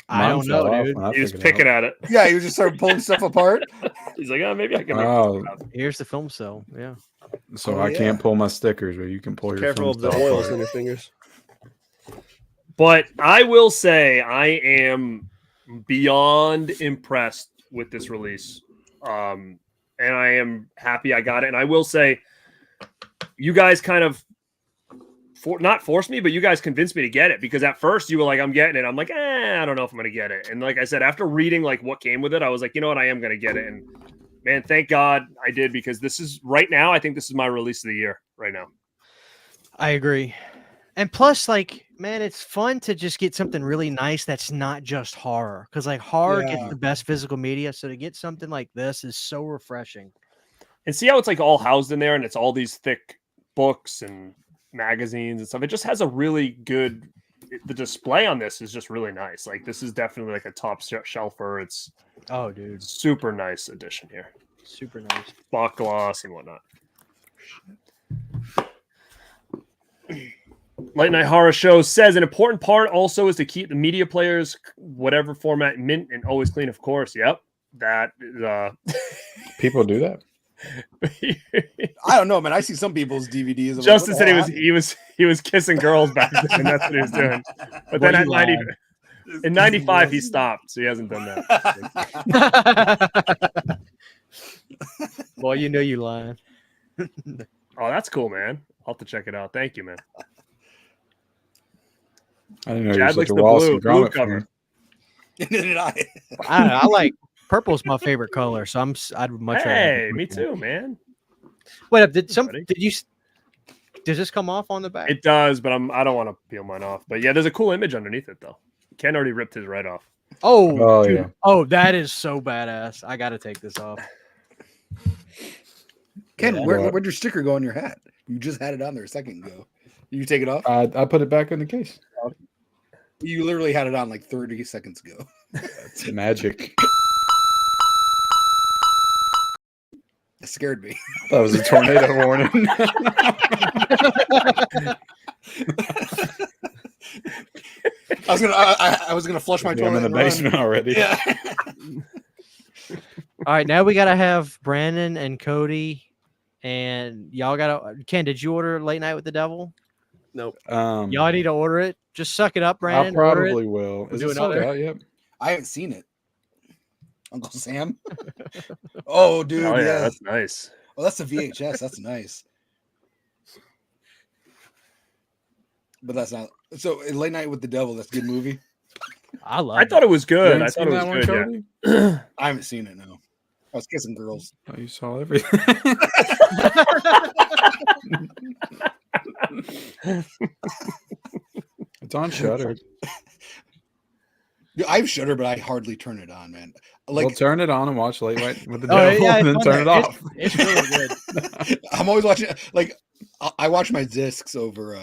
I don't know, dude. He was picking at it. Yeah, he was just started pulling stuff apart. He's like, oh, maybe I can. Oh, Here's the film cell. Yeah. so Oh, I yeah. can't pull my stickers, but you can pull your. Careful of film the stuff oils apart. in your fingers. But I will say I am beyond impressed with this release. And I am happy I got it. And I will say, you guys kind of not forced me, but you guys convinced me to get it, because at first you were like, I'm getting it. I'm like, I don't know if I'm going to get it. And like I said, after reading like what came with it, I was like, you know what? I am going to get it. And man, thank God I did, because this is right now. I think this is my release of the year right now. I agree. And plus, like, man, it's fun to just get something really nice that's not just horror. Because like horror Yeah. gets the best physical media. So to get something like this is so refreshing. And see how it's like all housed in there, and it's all these thick books and magazines and stuff. It just has a really good. The display on this is just really nice. Like this is definitely like a top shelfer. It's Oh, dude. super nice edition here. Super nice. Spot gloss and whatnot. Late Night Horror Show says an important part also is to keep the media players, whatever format, mint and always clean. Of course, yep. That is. People do that. I don't know, man. I see some people's DVDs. I'm Justin like, said what the hell he was kissing girls back then, and that's what he was doing. But then Well, at you 90, lied. in 95 he stopped, so he hasn't done that. Well, you know you lying. Oh, that's cool, man. I'll have to check it out. Thank you, man. I didn't know Chad you were likes such a the Wallace blue and Gromit cover. fan. Neither did I. I don't know. I like purple's my favorite color, so I'd much rather. Hey, have me purple. too, man. Wait up, does Buddy. this come off on the back? It does, but I don't want to peel mine off. But yeah, there's a cool image underneath it though. Ken already ripped his right off. Oh, dude. yeah. Oh, that is so badass. I gotta take this off. Ken, Yeah. where'd your sticker go on your hat? You just had it on there a second ago. Did you take it off? I put it back in the case. You literally had it on like 30 seconds ago. It's magic. It scared me. That was a tornado warning. I was gonna flush my I'm toilet. in the and run. basement already. Yeah. All right, now we gotta have Brandon and Cody, and y'all gotta. Ken, did you order Late Night with the Devil? Nope. Y'all need to order it. Just suck it up, I Brandon. Order it. probably will. Is do it sold another. out yet? I haven't seen it. Uncle Sam. Oh, dude. Oh yeah, yeah. that's nice. Oh, that's a VHS. That's nice. But that's not. So, Late Night with the Devil. That's a good movie. I love. I thought it was You good. haven't I thought it seen was that one, good. Yeah. Cody? I haven't seen it. No. I was kissing girls. Oh, you saw everything. It's on Shutter. Dude, I have Shudder, but I hardly turn it on, man. Like, Like, turn it on and watch Late Night with the Oh, Devil, yeah, and then it's turn it on off. It's really good. I'm always watching. Like, I watch my discs over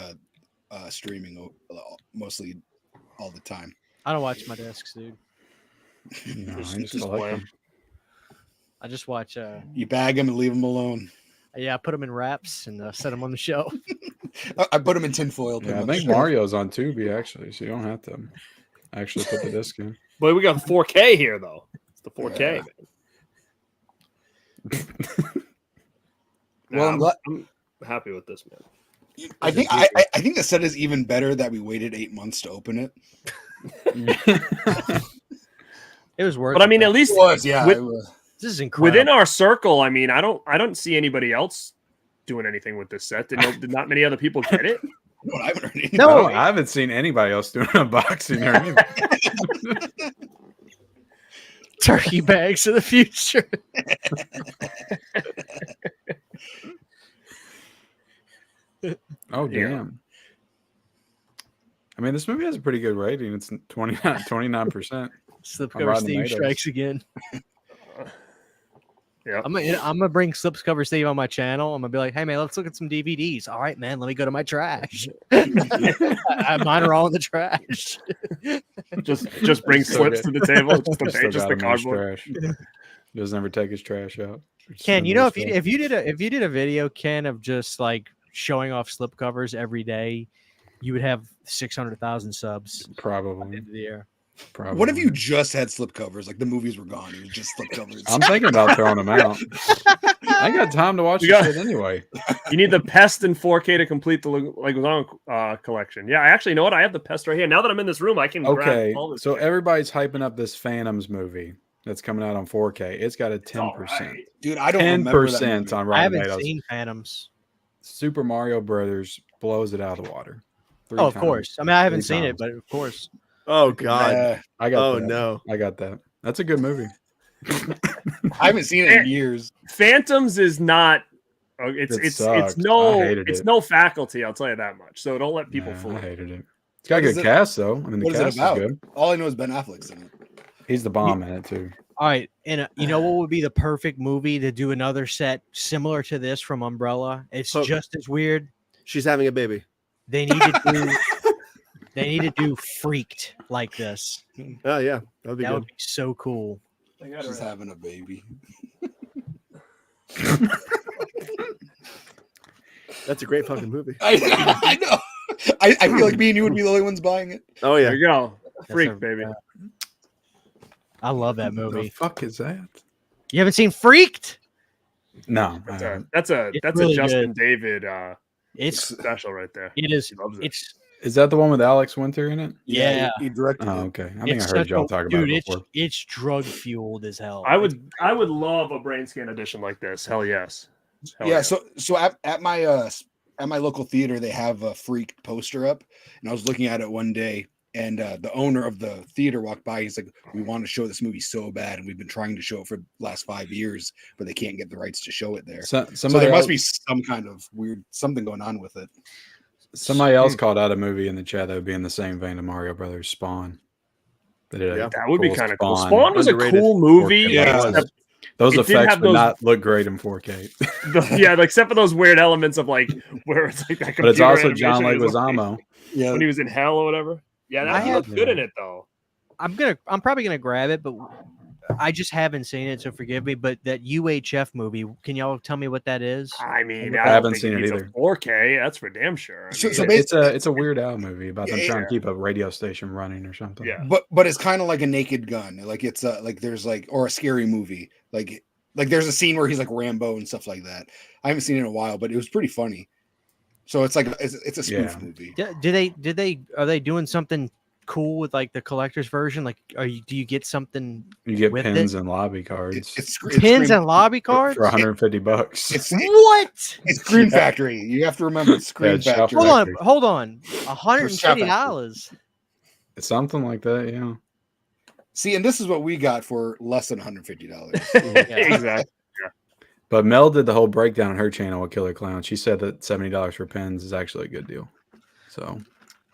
streaming mostly all the time. I don't watch my discs, dude. No, I Just just play collect 'em. them. I just watch. You bag them and leave them alone. Yeah, I put them in wraps and set them on the shelf. I put them in tinfoil. Yeah, I think Mario's on Tubi actually, so you don't have to actually put the disc in. But we got the 4K here though. It's the 4K. Yeah. Man. Well, I'm glad. I'm happy with this, man. I think I think the set is even better that we waited 8 months to open it. It was worth. But I it, mean, though. at least It was, yeah. With- it was. This is incredible. Within our circle, I mean, I don't see anybody else doing anything with this set. Did not many other people get it? No, I haven't heard anything. No, I haven't seen anybody else doing unboxing or anything. turkey bags of the future. Oh, Yeah. damn. I mean, this movie has a pretty good rating. It's 29%. Slipcover Rotten Steve Tomatoes. strikes again. Yeah. I'm gonna bring Slipcover Steve on my channel. I'm gonna be like, hey man, let's look at some DVDs. All right, man, let me go to my trash. Mine are all in the trash. Just bring So slips good. to the table. Just the Still page, just got the him in his cardboard. trash. Doesn't ever take his trash out. Ken, you know, if you did a video, Ken, of just like showing off slipcovers every day, you would have 600,000 subs at the Probably. end of the year. Probably. What if you just had slipcovers? Like the movies were gone. It was just slipcovers. I'm thinking about throwing them out. I ain't got time to watch We this got- shit anyway. You need the Pest in 4K to complete the Leguizamo collection. Yeah, I actually know what I have the Pest right here. Now that I'm in this room, I can Okay, grab all this. so shit. everybody's hyping up this Phantoms movie that's coming out on 4K. It's got a It's all 10%. right. Dude, I don't remember that 10% movie. on I Rotten haven't Tomatoes. seen Phantoms. Super Mario Brothers blows it out of the water. Oh, of course. I mean, I haven't 3 seen it, times. but of course. Oh God. I got Oh that. no. I got that. That's a good movie. I haven't seen it in years. Phantoms is not. It It's sucked. I no hated it's it. no faculty. I'll tell you that much. So don't let people Nah, fool I you. hated it. It's got a What is good it- cast though. I mean, the What is it cast is about? good. All I know is Ben Affleck's in it. He's the bomb in it too. All right, and you know what would be the perfect movie to do another set similar to this from Umbrella? It's Hook. just as weird. She's having a baby. They need to do. They need to do Freaked like this. Oh yeah, that would be That good. would be so cool. She's having a baby. That's a great fucking movie. I know. I feel like me and you would be the only ones buying it. Oh There yeah. you go. That's Freak, a- baby. I love that The movie. fuck is that? You haven't seen Freaked? No, I That's a haven't. that's It's really a Justin good. David It's special right there. it is He loves it. it's Is that the one with Alex Winter in it? Yeah. he directed Oh, it. okay. I think it's I heard such y'all a- talk about dude, it before. it's drug fueled as hell. I would love a brain scan edition like this. Hell yes. Hell Yeah, so at my local theater they have a Freak poster up, and I was looking at it one day, and the owner of the theater walked by. He's like, "We want to show this movie so bad, and we've been trying to show it for the last 5 years, but they can't get the rights to show it there." So Somebody there must else, be some kind of weird something going on with it. somebody else called out a movie in the chat that would be in the same vein of Mario Brothers, Spawn. They did a Yeah. that would be cool kind of cool. Spawn. Spawn was a Underrated. cool movie. 4K. Yeah. except Those it did effects have would those- not look great in 4K. except for those weird elements of like where it's like that. But it's computer also John animation is like- Leguizamo. Yeah, when he was in hell or whatever. Yeah, I he looked good have- in it though. I'm probably gonna grab it, but I just haven't seen it, so forgive me. But that UHF movie, can y'all tell me what that is? I mean, I I haven't don't seen think it it's a either. 4K. That's for damn sure. I So- mean, so It's a Weird Al movie about them Yeah. trying to keep a radio station running or something. yeah. but it's kind of like a Naked Gun. Like it's like there's like or a scary movie. Like there's a scene where he's like Rambo and stuff like that. I haven't seen it in a while, but it was pretty funny. So it's like it's a spoof Yeah. movie. Are they doing something cool with like the collector's version? Like, do you get something You get With pins it? and lobby cards It's pins Scream- and lobby cards? for $150. It's What? it's Screen Factory. You have to remember it's Screen it's Shop Factory. Hold on, Factory. hold on. $150. It's something like that, yeah. See, and this is what we got for less than $150. Exactly. But Mel did the whole breakdown on her channel with Killer Clown. She said that $70 for pins is actually a good deal. So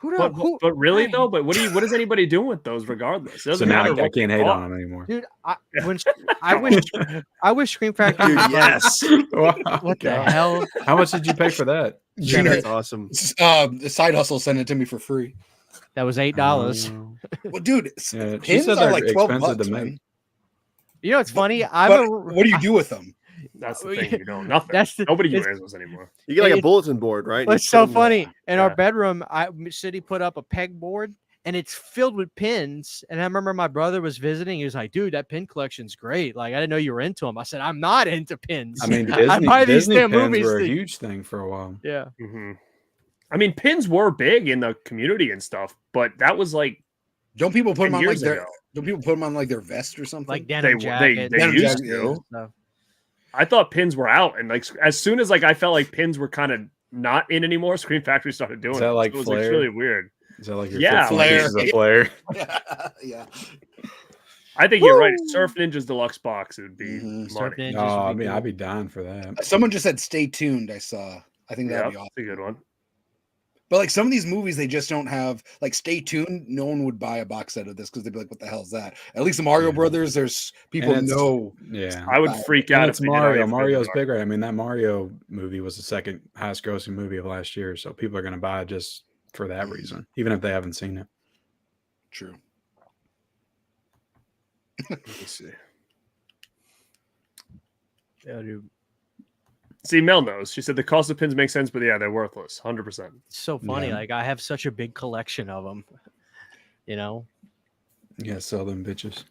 But really though, but what is anybody doing with those regardless? It so doesn't now matter I what can't they hate bought. on them anymore. Dude, I wish Scream Factory. Dude, was like, yes. Wow, What the God. hell? How much did you pay for that? Yeah, that's awesome. The Side Hustle sent it to me for free. That was $8. Well, dude, Yeah, she pins said are they're like 12 expensive bucks, to make. man. You know, it's funny. But what do you do with them? That's the thing. You don't nothing. That's the- Nobody it's- uses those anymore. You get like a It- bulletin board, right? What's You so put 'em- funny? In our Yeah. bedroom, City put up a pegboard, and it's filled with pins. And I remember my brother was visiting. He was like, "Dude, that pin collection's great. Like, I didn't know you were into them." I said, "I'm not into pins. I mean, I buy these Disney damn pins movies were a to-" huge thing for a while. Yeah, I mean, pins were big in the community and stuff, but that was like Don't people put them on like years their? ago. Don't people put them on like their vest or something? Like denim They jacket. Denim used jacket, to. stuff. I thought pins were out, and like as soon as like I felt like pins were kind of not in anymore, Scream Factory started doing Is that it. like So it was flare? really weird. Is that like your Yeah, 15 flare. pieces of flare? Yeah. I think you're right. Surf Ninjas Deluxe Box, it would be Mhm. Surf money. Ninjas No, would I be mean cool. I'd be dying for that. Someone just said, "Stay tuned." I saw. I think Yeah, that'd be that's awesome. a good one. But like some of these movies, they just don't have like Stay Tuned. No one would buy a box set of this because they'd be like, "What the hell is that?" At least the Mario Yeah. Brothers, there's people And it's- know. Yeah. I would freak out And if it's they did Mario. not even Mario's go to bigger. I mean, that Mario movie was the second highest grossing movie of last year. So people are going to buy it just for that reason, even if they haven't seen it. True. Let me see. Yeah, dude. See, Mel knows. She said the cost of pins makes sense, but yeah, they're worthless. 100%. It's so funny. Yeah. Like I have such a big collection of them. You know, Yeah, sell them bitches.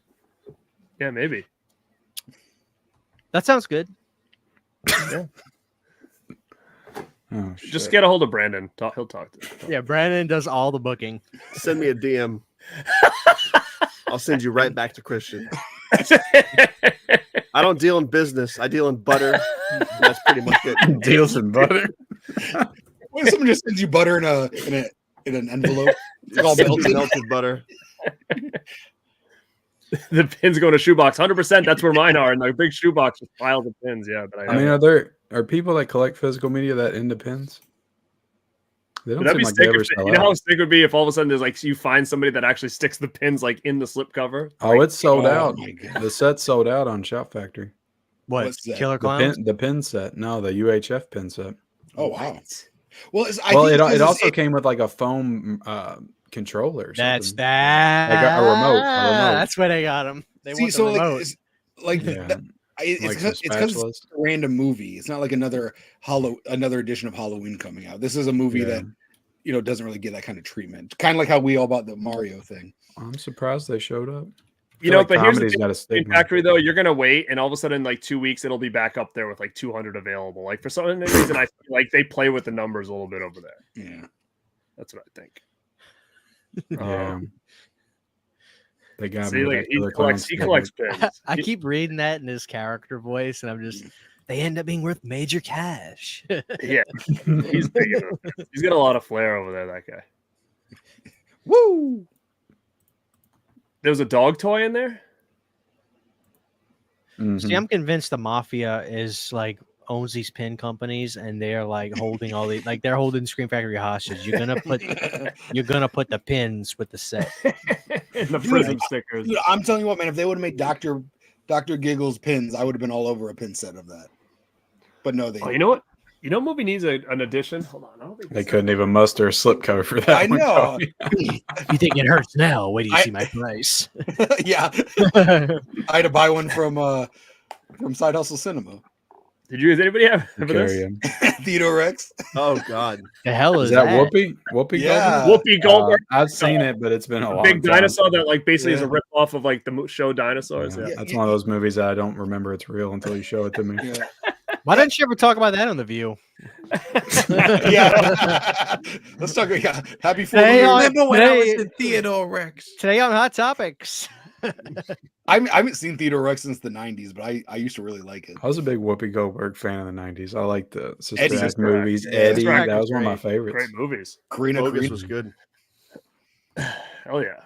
Yeah, maybe. that sounds good. Oh, shit. Just get a hold of Brandon. He'll talk to you. Yeah, Brandon does all the booking. Send me a DM. I'll send you right back to Christian. I don't deal in business. I deal in butter. That's pretty much it. deals in butter. What if someone just sends you butter in an envelope? It's all Send you melted. melted butter. The pins go in a shoebox. 100%. That's where mine are. In like a big shoebox with piles of pins. Yeah, but I mean, are people that collect physical media that into pins? They don't that'd seem be like they sick. ever If, sell you know how out. sick it would be if all of a sudden there's like you find somebody that actually sticks the pins like in the slipcover. Oh, it's sold Oh out. my God. The set's sold out on Shout Factory. What? What's that? Killer The Clowns? pin set. No, the UHF pin set. Oh wow. What? Well, Well, it it also came with like a foam controller. Or That's something. that. Like a remote. That's where they got them. They See, want the so remote. Yeah. It's Like because some it's spatulas. a random movie. It's not like another edition of Halloween coming out. This is a movie Yeah. that doesn't really get that kind of treatment. Kind of like how we all bought the Mario thing. I'm surprised they showed up. You know, like but here's the comedy's thing got a with Scream stigma. Factory though. You're gonna wait, and all of a sudden, in like 2 weeks, it'll be back up there with like 200 available. Like for some reason, I feel like they play with the numbers a little bit over there. Yeah. That's what I think. Yeah. They got See, me. like, With that Killer he Clowns collects pins. I keep reading that in his character voice, and I'm just, they end up being worth major cash. Yeah, he's big enough. He's got a lot of flair over there. That guy. Woo! There was a dog toy in there. Mhm. See, I'm convinced the mafia is like owns these pin companies, and they're like holding all these, like they're holding Scream Factory hostage. You're gonna put the pins with the set. And the prism stickers. Dude, I'm telling you what, man. If they would have made Dr. Giggles pins, I would have been all over a pin set of that. But no, they. Oh, you know what? You know, what movie needs an addition. Hold on, I don't think They it's- couldn't even muster a slipcover for that. I one, know. Cody. You think it hurts now? Wait till you I- see my price. Yeah, I had to buy one from Side Hustle Cinema. Does anybody have for Carry this? him. Theodore Rex. Oh God. The hell Is is that that? Whoopi? Whoopi Yeah. Goldberg? Whoopi Goldberg, I've seen it, but it's been a long big time. dinosaur that like basically is a Yeah. rip off of like the show Dinosaurs. Yeah, Yeah. That's one of those movies that I don't remember it's real until you show it to me. Yeah. Why didn't you ever talk about that on The View? Yeah. Let's talk. Yeah. Happy 4 Hey, years. Remember when I was in Theodore Rex? Today on Hot Topics. I haven't seen Theodore Rex since the 90s, but I used to really like it. I was a big Whoopi Goldberg fan in the 90s. I liked the Sister Eddie. Act Sister Act. movies. Yeah, Eddie, Sister Act that was was one of my great. favorites. Great movies. Karina Bogus was good. Hell yeah.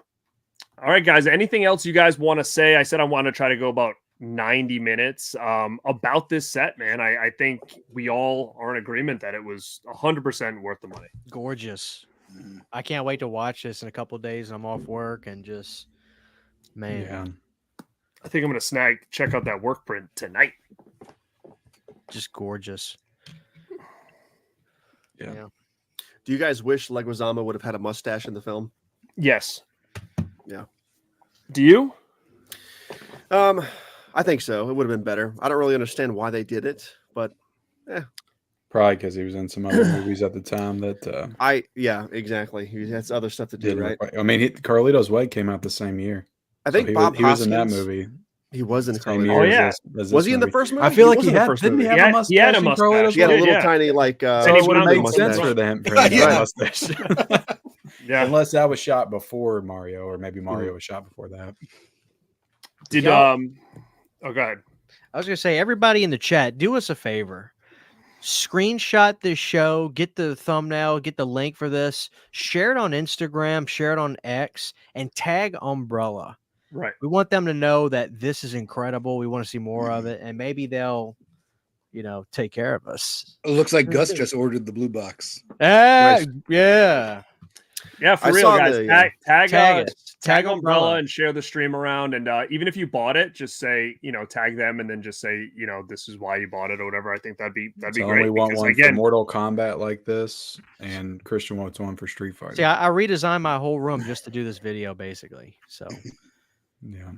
All right, guys. Anything else you guys want to say? I said I want to try to go about 90 minutes about this set, man. I think we all are in agreement that it was 100% worth the money. Gorgeous. Mhm. I can't wait to watch this in a couple of days. I'm off work and just, man. Yeah. I think I'm going to check out that work print tonight. Just gorgeous. Yeah. Do you guys wish Leguizamo would have had a mustache in the film? Yes. Yeah. Do you? I think so. It would have been better. I don't really understand why they did it, but Probably because he was in some other movies at the time that yeah, exactly. He has other stuff to do, didn't right? look right. I mean, Carlito's Way came out the same year. I think So Bob he was in that Hoskins- movie. He was in Same Carlito. year Oh, as yeah. as Was this he in the movie. first movie? I feel like was he in the had. first Didn't he movie. have a He mustache? had a in mustache. Carlito's He had a Way? little Yeah. tiny like So So he it would went have on the made sense mustache. for him to have a Yeah. mustache. Yeah. Unless that was shot before Mario, or maybe Mario was shot before that. Did Y'all- oh, go ahead. I was gonna say, everybody in the chat, do us a favor. Screenshot this show, get the thumbnail, get the link for this, share it on Instagram, share it on X, and tag Umbrella. Right. We want them to know that this is incredible. We want to see more of it, and maybe they'll, take care of us. It looks like Gus just ordered the blue box. Yeah. Yeah, for I real, saw guys. the, Tag Tag us. us. Tag Tag Umbrella Umbrella. and share the stream around. And even if you bought it, just say, tag them and then just say, this is why you bought it or whatever. I think that'd be Tell great. we want because, one for again, Mortal Kombat like this, and Christian wants one for Street Fighter. See, I redesigned my whole room just to do this video, basically. So Yeah.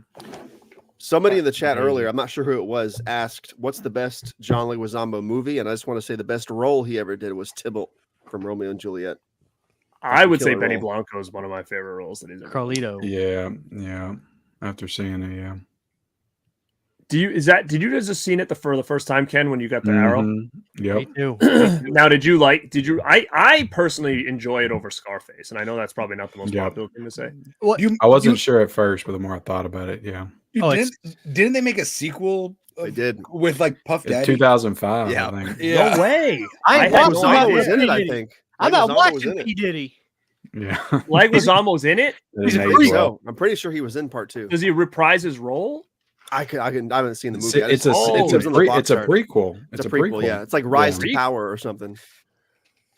Somebody in the chat Amazing. earlier, I'm not sure who it was, asked, "What's the best John Leguizamo movie?" And I just want to say the best role he ever did was Tybalt from Romeo and Juliet. I would say killer Benny role. Blanco is one of my favorite roles that he's ever done. Carlito. Yeah. After seeing it, yeah. Did you just seen it for the first time, Ken, when you got the arrow? Mhm. Yep. Me too. Now, I personally enjoy it over Scarface, and I know that's probably not the most Yeah. popular thing to say. I wasn't sure at first, but the more I thought about it, yeah. Oh, Didn't they make a sequel? They did. With like Puff It's Daddy. 2005, Yeah. I think. Yeah. No way. I had thought no Leguizamo idea. was in it, I P. Diddy. think. I'm not Leguizamo was watching in it. P. Diddy. Yeah. Leguizamo's in it. He's a They I made think freak. well. so. I'm pretty sure he was in part 2. Does he reprise his role? I haven't seen the It's, movie. I it's a just- Oh, it's a was on the pre- box it's a art. prequel. It's a prequel. Yeah, it's like Rise to Power or something.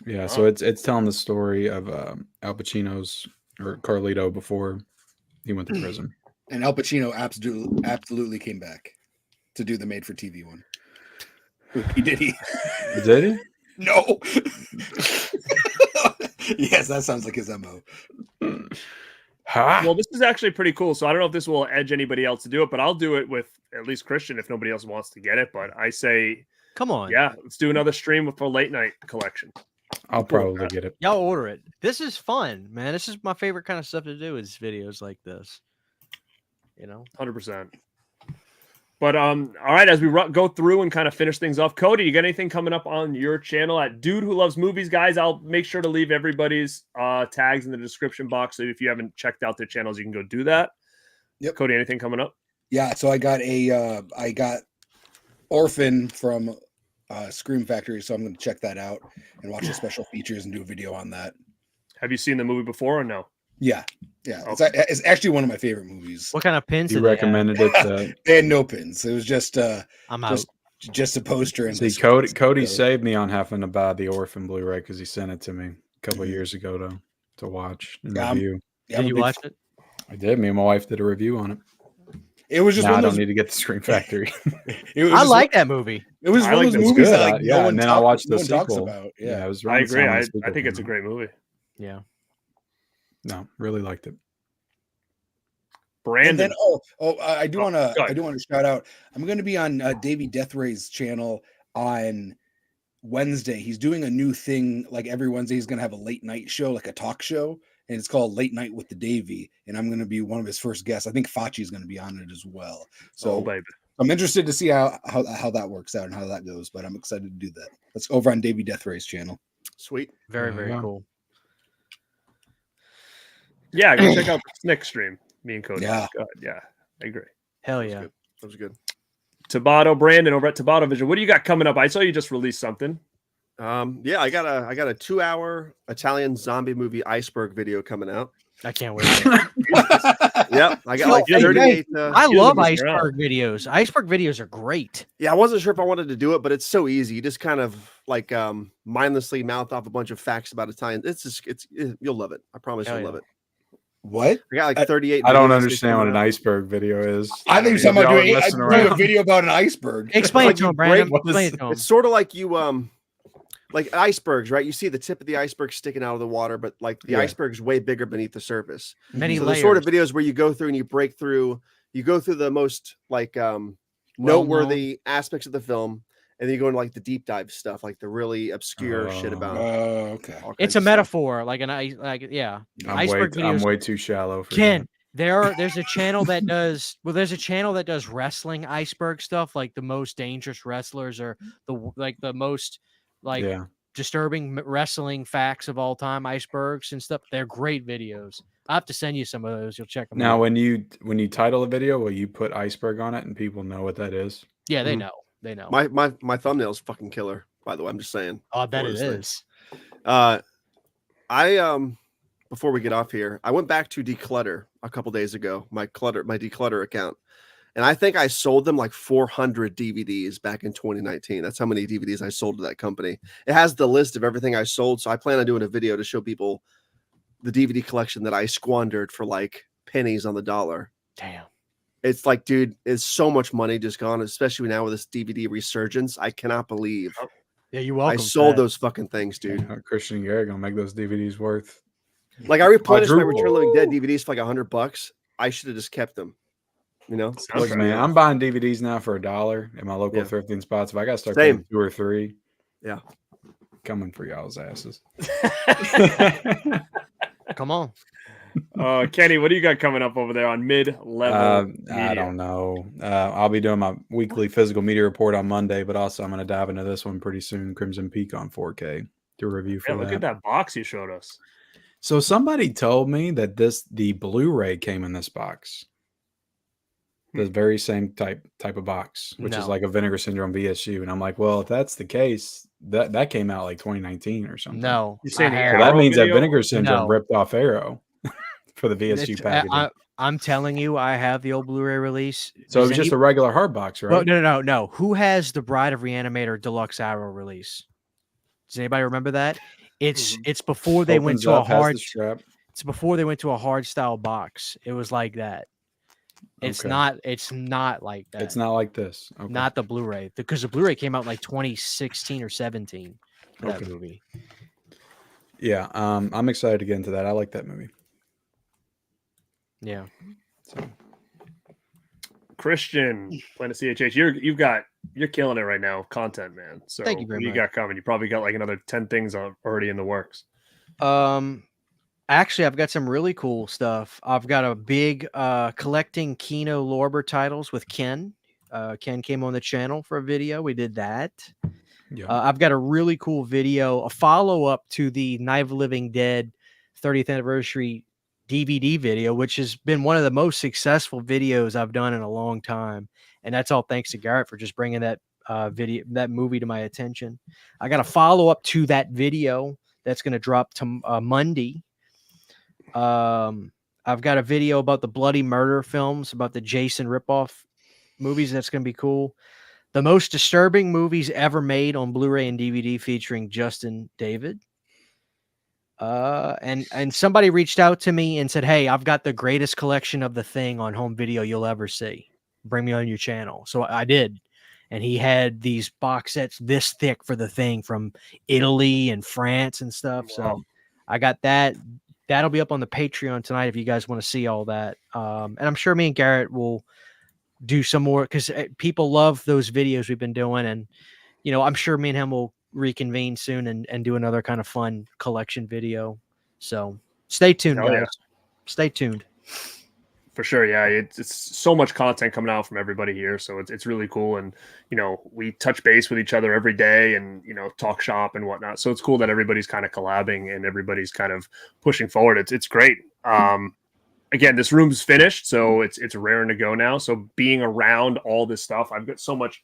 Yeah, so it's telling the story of Al Pacino's or Carlito before he went to prison. And Al Pacino absolutely came back to do the made-for-TV one. He did. Did he? No. Yes, that sounds like his MO. Ha! Well, this is actually pretty cool. So I don't know if this will edge anybody else to do it, but I'll do it with at least Christian if nobody else wants to get it. But I say, Come on. yeah, let's do another stream for late night collection. I'll probably get it. Y'all order it. This is fun, man. This is my favorite kind of stuff to do is videos like this. 100%. But all right, as we go through and kind of finish things off, Cody, you got anything coming up on your channel at Dude Who Loves Movies, guys? I'll make sure to leave everybody's tags in the description box, so if you haven't checked out their channels, you can go do that. Yep. Cody, anything coming up? Yeah, so I got Orphan from Scream Factory, so I'm going to check that out and watch the special features and do a video on that. Have you seen the movie before or no? Yeah. It's actually one of my favorite movies. What kind of pins? You did they have? recommended it to They had no pins. It was just I'm out. just a poster and see Cody saved me on having to buy the Orphan Blu-ray because he sent it to me a couple of years ago to watch and Yeah, review. Yeah, Did you watch it? I did. Me and my wife did a review on it. It was just Now I one of don't those. need to get the Scream Factory. It was I just like that movie. It was I one like of those those movies good. that like Yeah, no one and then I talk- watched no the one talks sequel. about. Yeah, Yeah. it was I around the agree. time I the sequel think it's a came out. great movie. Yeah. No, really liked it. Brandon. And then I do want go ahead. to shout out. I'm going to be on Davey Deathray's channel on Wednesday. He's doing a new thing. Like every Wednesday, he's going to have a late night show, like a talk show, and it's called Late Night with the Davey. And I'm going to be one of his first guests. I think Facci is going to be on it as well. So baby. I'm interested to see how that works out and how that goes. But I'm excited to do that. That's over on Davey Deathray's channel. Sweet. Very, very Yeah. cool. Yeah, go check out the Snick stream. Me and Cody. Yeah. Go ahead. Yeah, I agree. Hell yeah. That was good. Tabata Brandon over at Tabata Vision. What do you got coming up? I saw you just released something. Yeah, I got a 2-hour Italian zombie movie Iceberg video coming out. I can't wait. Yep, I got No, like hey, 38. I You love look around. iceberg videos. Iceberg videos are great. Yeah, I wasn't sure if I wanted to do it, but it's so easy. You just kind of like mindlessly mouth off a bunch of facts about Italian. You'll love it. I promise Hell you'll yeah. love it. What? I got like 38. I don't videos understand what coming an out. iceberg video is. I think you're talking about Y'all messing doing a around. video about an iceberg. Explain like it to you him, Brandon. break- Explain it to him. It's sort of like you like icebergs, right? You see the tip of the iceberg sticking out of the water, but like the Yeah. iceberg's way bigger beneath the surface. Many So layers. the sort of videos where you go through and you break through, you go through the most like noteworthy aspects of the film, and then you go into like the deep dive stuff, like the really obscure shit about. Okay. all kinds It's of a stuff. metaphor, like yeah. Iceberg I'm videos. way too shallow for Ken, that. there's a channel that does wrestling iceberg stuff, like the most dangerous wrestlers or the most like Yeah. disturbing wrestling facts of all time, icebergs and stuff. They're great videos. I have to send you some of those. You'll check them Now, out. when you title a video, will you put iceberg on it and people know what that is? Yeah, they Mhm. know. They know. My thumbnail's fucking killer, by the way. I'm just saying. I bet for it this thing. is. I before we get off here, I went back to declutter a couple days ago, my declutter account. And I think I sold them like 400 DVDs back in 2019. That's how many DVDs I sold to that company. It has the list of everything I sold. So I plan on doing a video to show people the DVD collection that I squandered for like pennies on the dollar. Damn. It's like, dude, it's so much money just gone, especially now with this DVD resurgence. I cannot believe Yeah, you're welcome. I sold those fucking things, dude. Christian and Gary gonna make those DVDs worth. Like I replenished my Quadruple. Return of the Living Dead DVDs for like $100. I should have just kept them. You know, Sounds Look, right. man, I'm buying DVDs now for $1 at my local Yeah. thrifting spots. If I gotta start Same. paying 2 or 3, Yeah. coming for y'all's asses. Come on. Kenny, what do you got coming up over there on mid-level? I don't know. I'll be doing my weekly physical media report on Monday, but also I'm going to dive into this one pretty soon, Crimson Peak on 4K, to review for Yeah, look at that box you showed us. So somebody told me that the Blu-ray came in this box. The very same type of box, which is No. like a Vinegar Syndrome VSU. And I'm like, well, if that's the case, that came out like 2019 or something. No. You saying I the have- So that Arrow means that video? Vinegar Syndrome No. ripped off Arrow for the VSU packaging. I'm telling you, I have the old Blu-ray release. So it Does was just any- a regular hard box, right? Well, no. Who has the Bride of Reanimator Deluxe Arrow release? Does anybody remember that? It's before they went Opens to a up, has the hard. strap. It's before they went to a hard style box. It was like that. It's Okay. not. It's not like that. It's not like this. Okay. Not the Blu-ray, because the Blu-ray came out in like 2016 or 17 for that Okay. movie. Yeah, I'm excited to get into that. I like that movie. Yeah. So Christian, Planet CHH, you're killing it right now, content man. So Thank you very what much. you got coming? You probably got like another 10 things already in the works. Actually, I've got some really cool stuff. I've got a big collecting Kino Lorber titles with Ken. Ken came on the channel for a video. We did that. yeah, I've got a really cool video, a follow-up to the Night of the Living Dead 30th anniversary DVD video, which has been one of the most successful videos I've done in a long time. And that's all thanks to Garrett for just bringing that that movie to my attention. I got a follow-up to that video that's going to drop to Monday. I've got a video about the bloody murder films, about the Jason ripoff movies. That's going to be cool. The most disturbing movies ever made on Blu-ray and DVD featuring Justin David. And somebody reached out to me and said, "Hey, I've got the greatest collection of The Thing on home video you'll ever see. Bring me on your channel." So I did. And he had these box sets this thick for The Thing from Italy and France and stuff. Wow. So I got that. That'll be up on the Patreon tonight if you guys want to see all that. And I'm sure me and Garrett will do some more because people love those videos we've been doing. And, you know, I'm sure me and him will reconvene soon and do another kind of fun collection video. So stay tuned, Hell guys. yeah. Stay tuned. For sure, yeah. It's so much content coming out from everybody here, so it's really cool. And you know, we touch base with each other every day, and you know, talk shop and whatnot. So it's cool that everybody's kind of collabing and everybody's kind of pushing forward. It's great. Again, this room's finished, so it's raring to go now. So being around all this stuff, I've got so much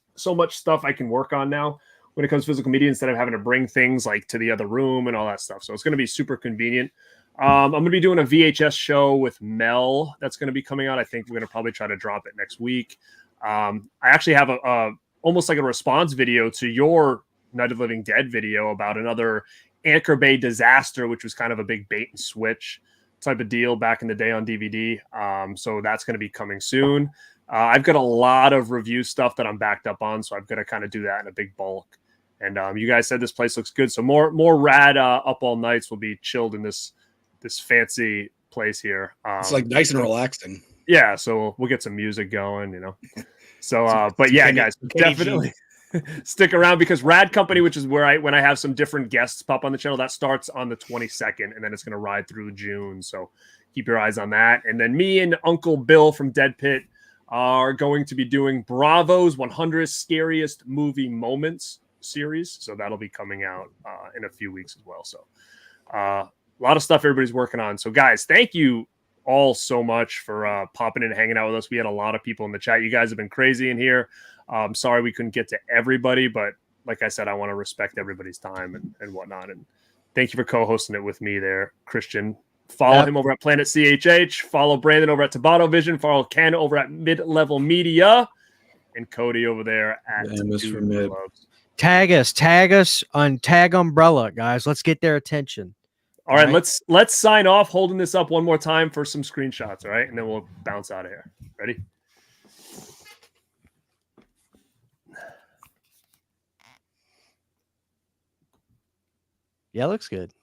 stuff I can work on now when it comes to physical media instead of having to bring things like to the other room and all that stuff. So it's going to be super convenient. I'm going to be doing a VHS show with Mel that's going to be coming out. I think we're going to probably try to drop it next week. I actually have a almost like a response video to your Night of the Living Dead video about another Anchor Bay disaster, which was kind of a big bait and switch type of deal back in the day on DVD. So that's going to be coming soon. I've got a lot of review stuff that I'm backed up on, so I've got to kind of do that in a big bulk. And you guys said this place looks good, so more rad up all nights will be chilled in this fancy place here. It's like nice and relaxing. Yeah, so we'll get some music going, you know. So but yeah, guys, definitely stick around because Rad Company, which is where when I have some different guests pop on the channel, that starts on the 22nd and then it's going to ride through June. So keep your eyes on that. And then me and Uncle Bill from Dead Pit are going to be doing Bravo's 100 scariest movie moments. series, so that'll be coming out in a few weeks as well. So a lot of stuff everybody's working on. So guys, thank you all so much for popping in and hanging out with us. We had a lot of people in the chat. You guys have been crazy in here. Sorry we couldn't get to everybody, but like I said, I want to respect everybody's time and whatnot. And thank you for co-hosting it with me there, Christian. Follow him over at Planet CHH. Follow Brandon over at Tabata Vision. Follow Ken over at Mid-Level Media. And Cody over there at Dude Gloves. Tag us on Tag Umbrella, guys. Let's get their attention. All right, let's sign off holding this up one more time for some screenshots, all right? And then we'll bounce out of here. Ready? Yeah, looks good.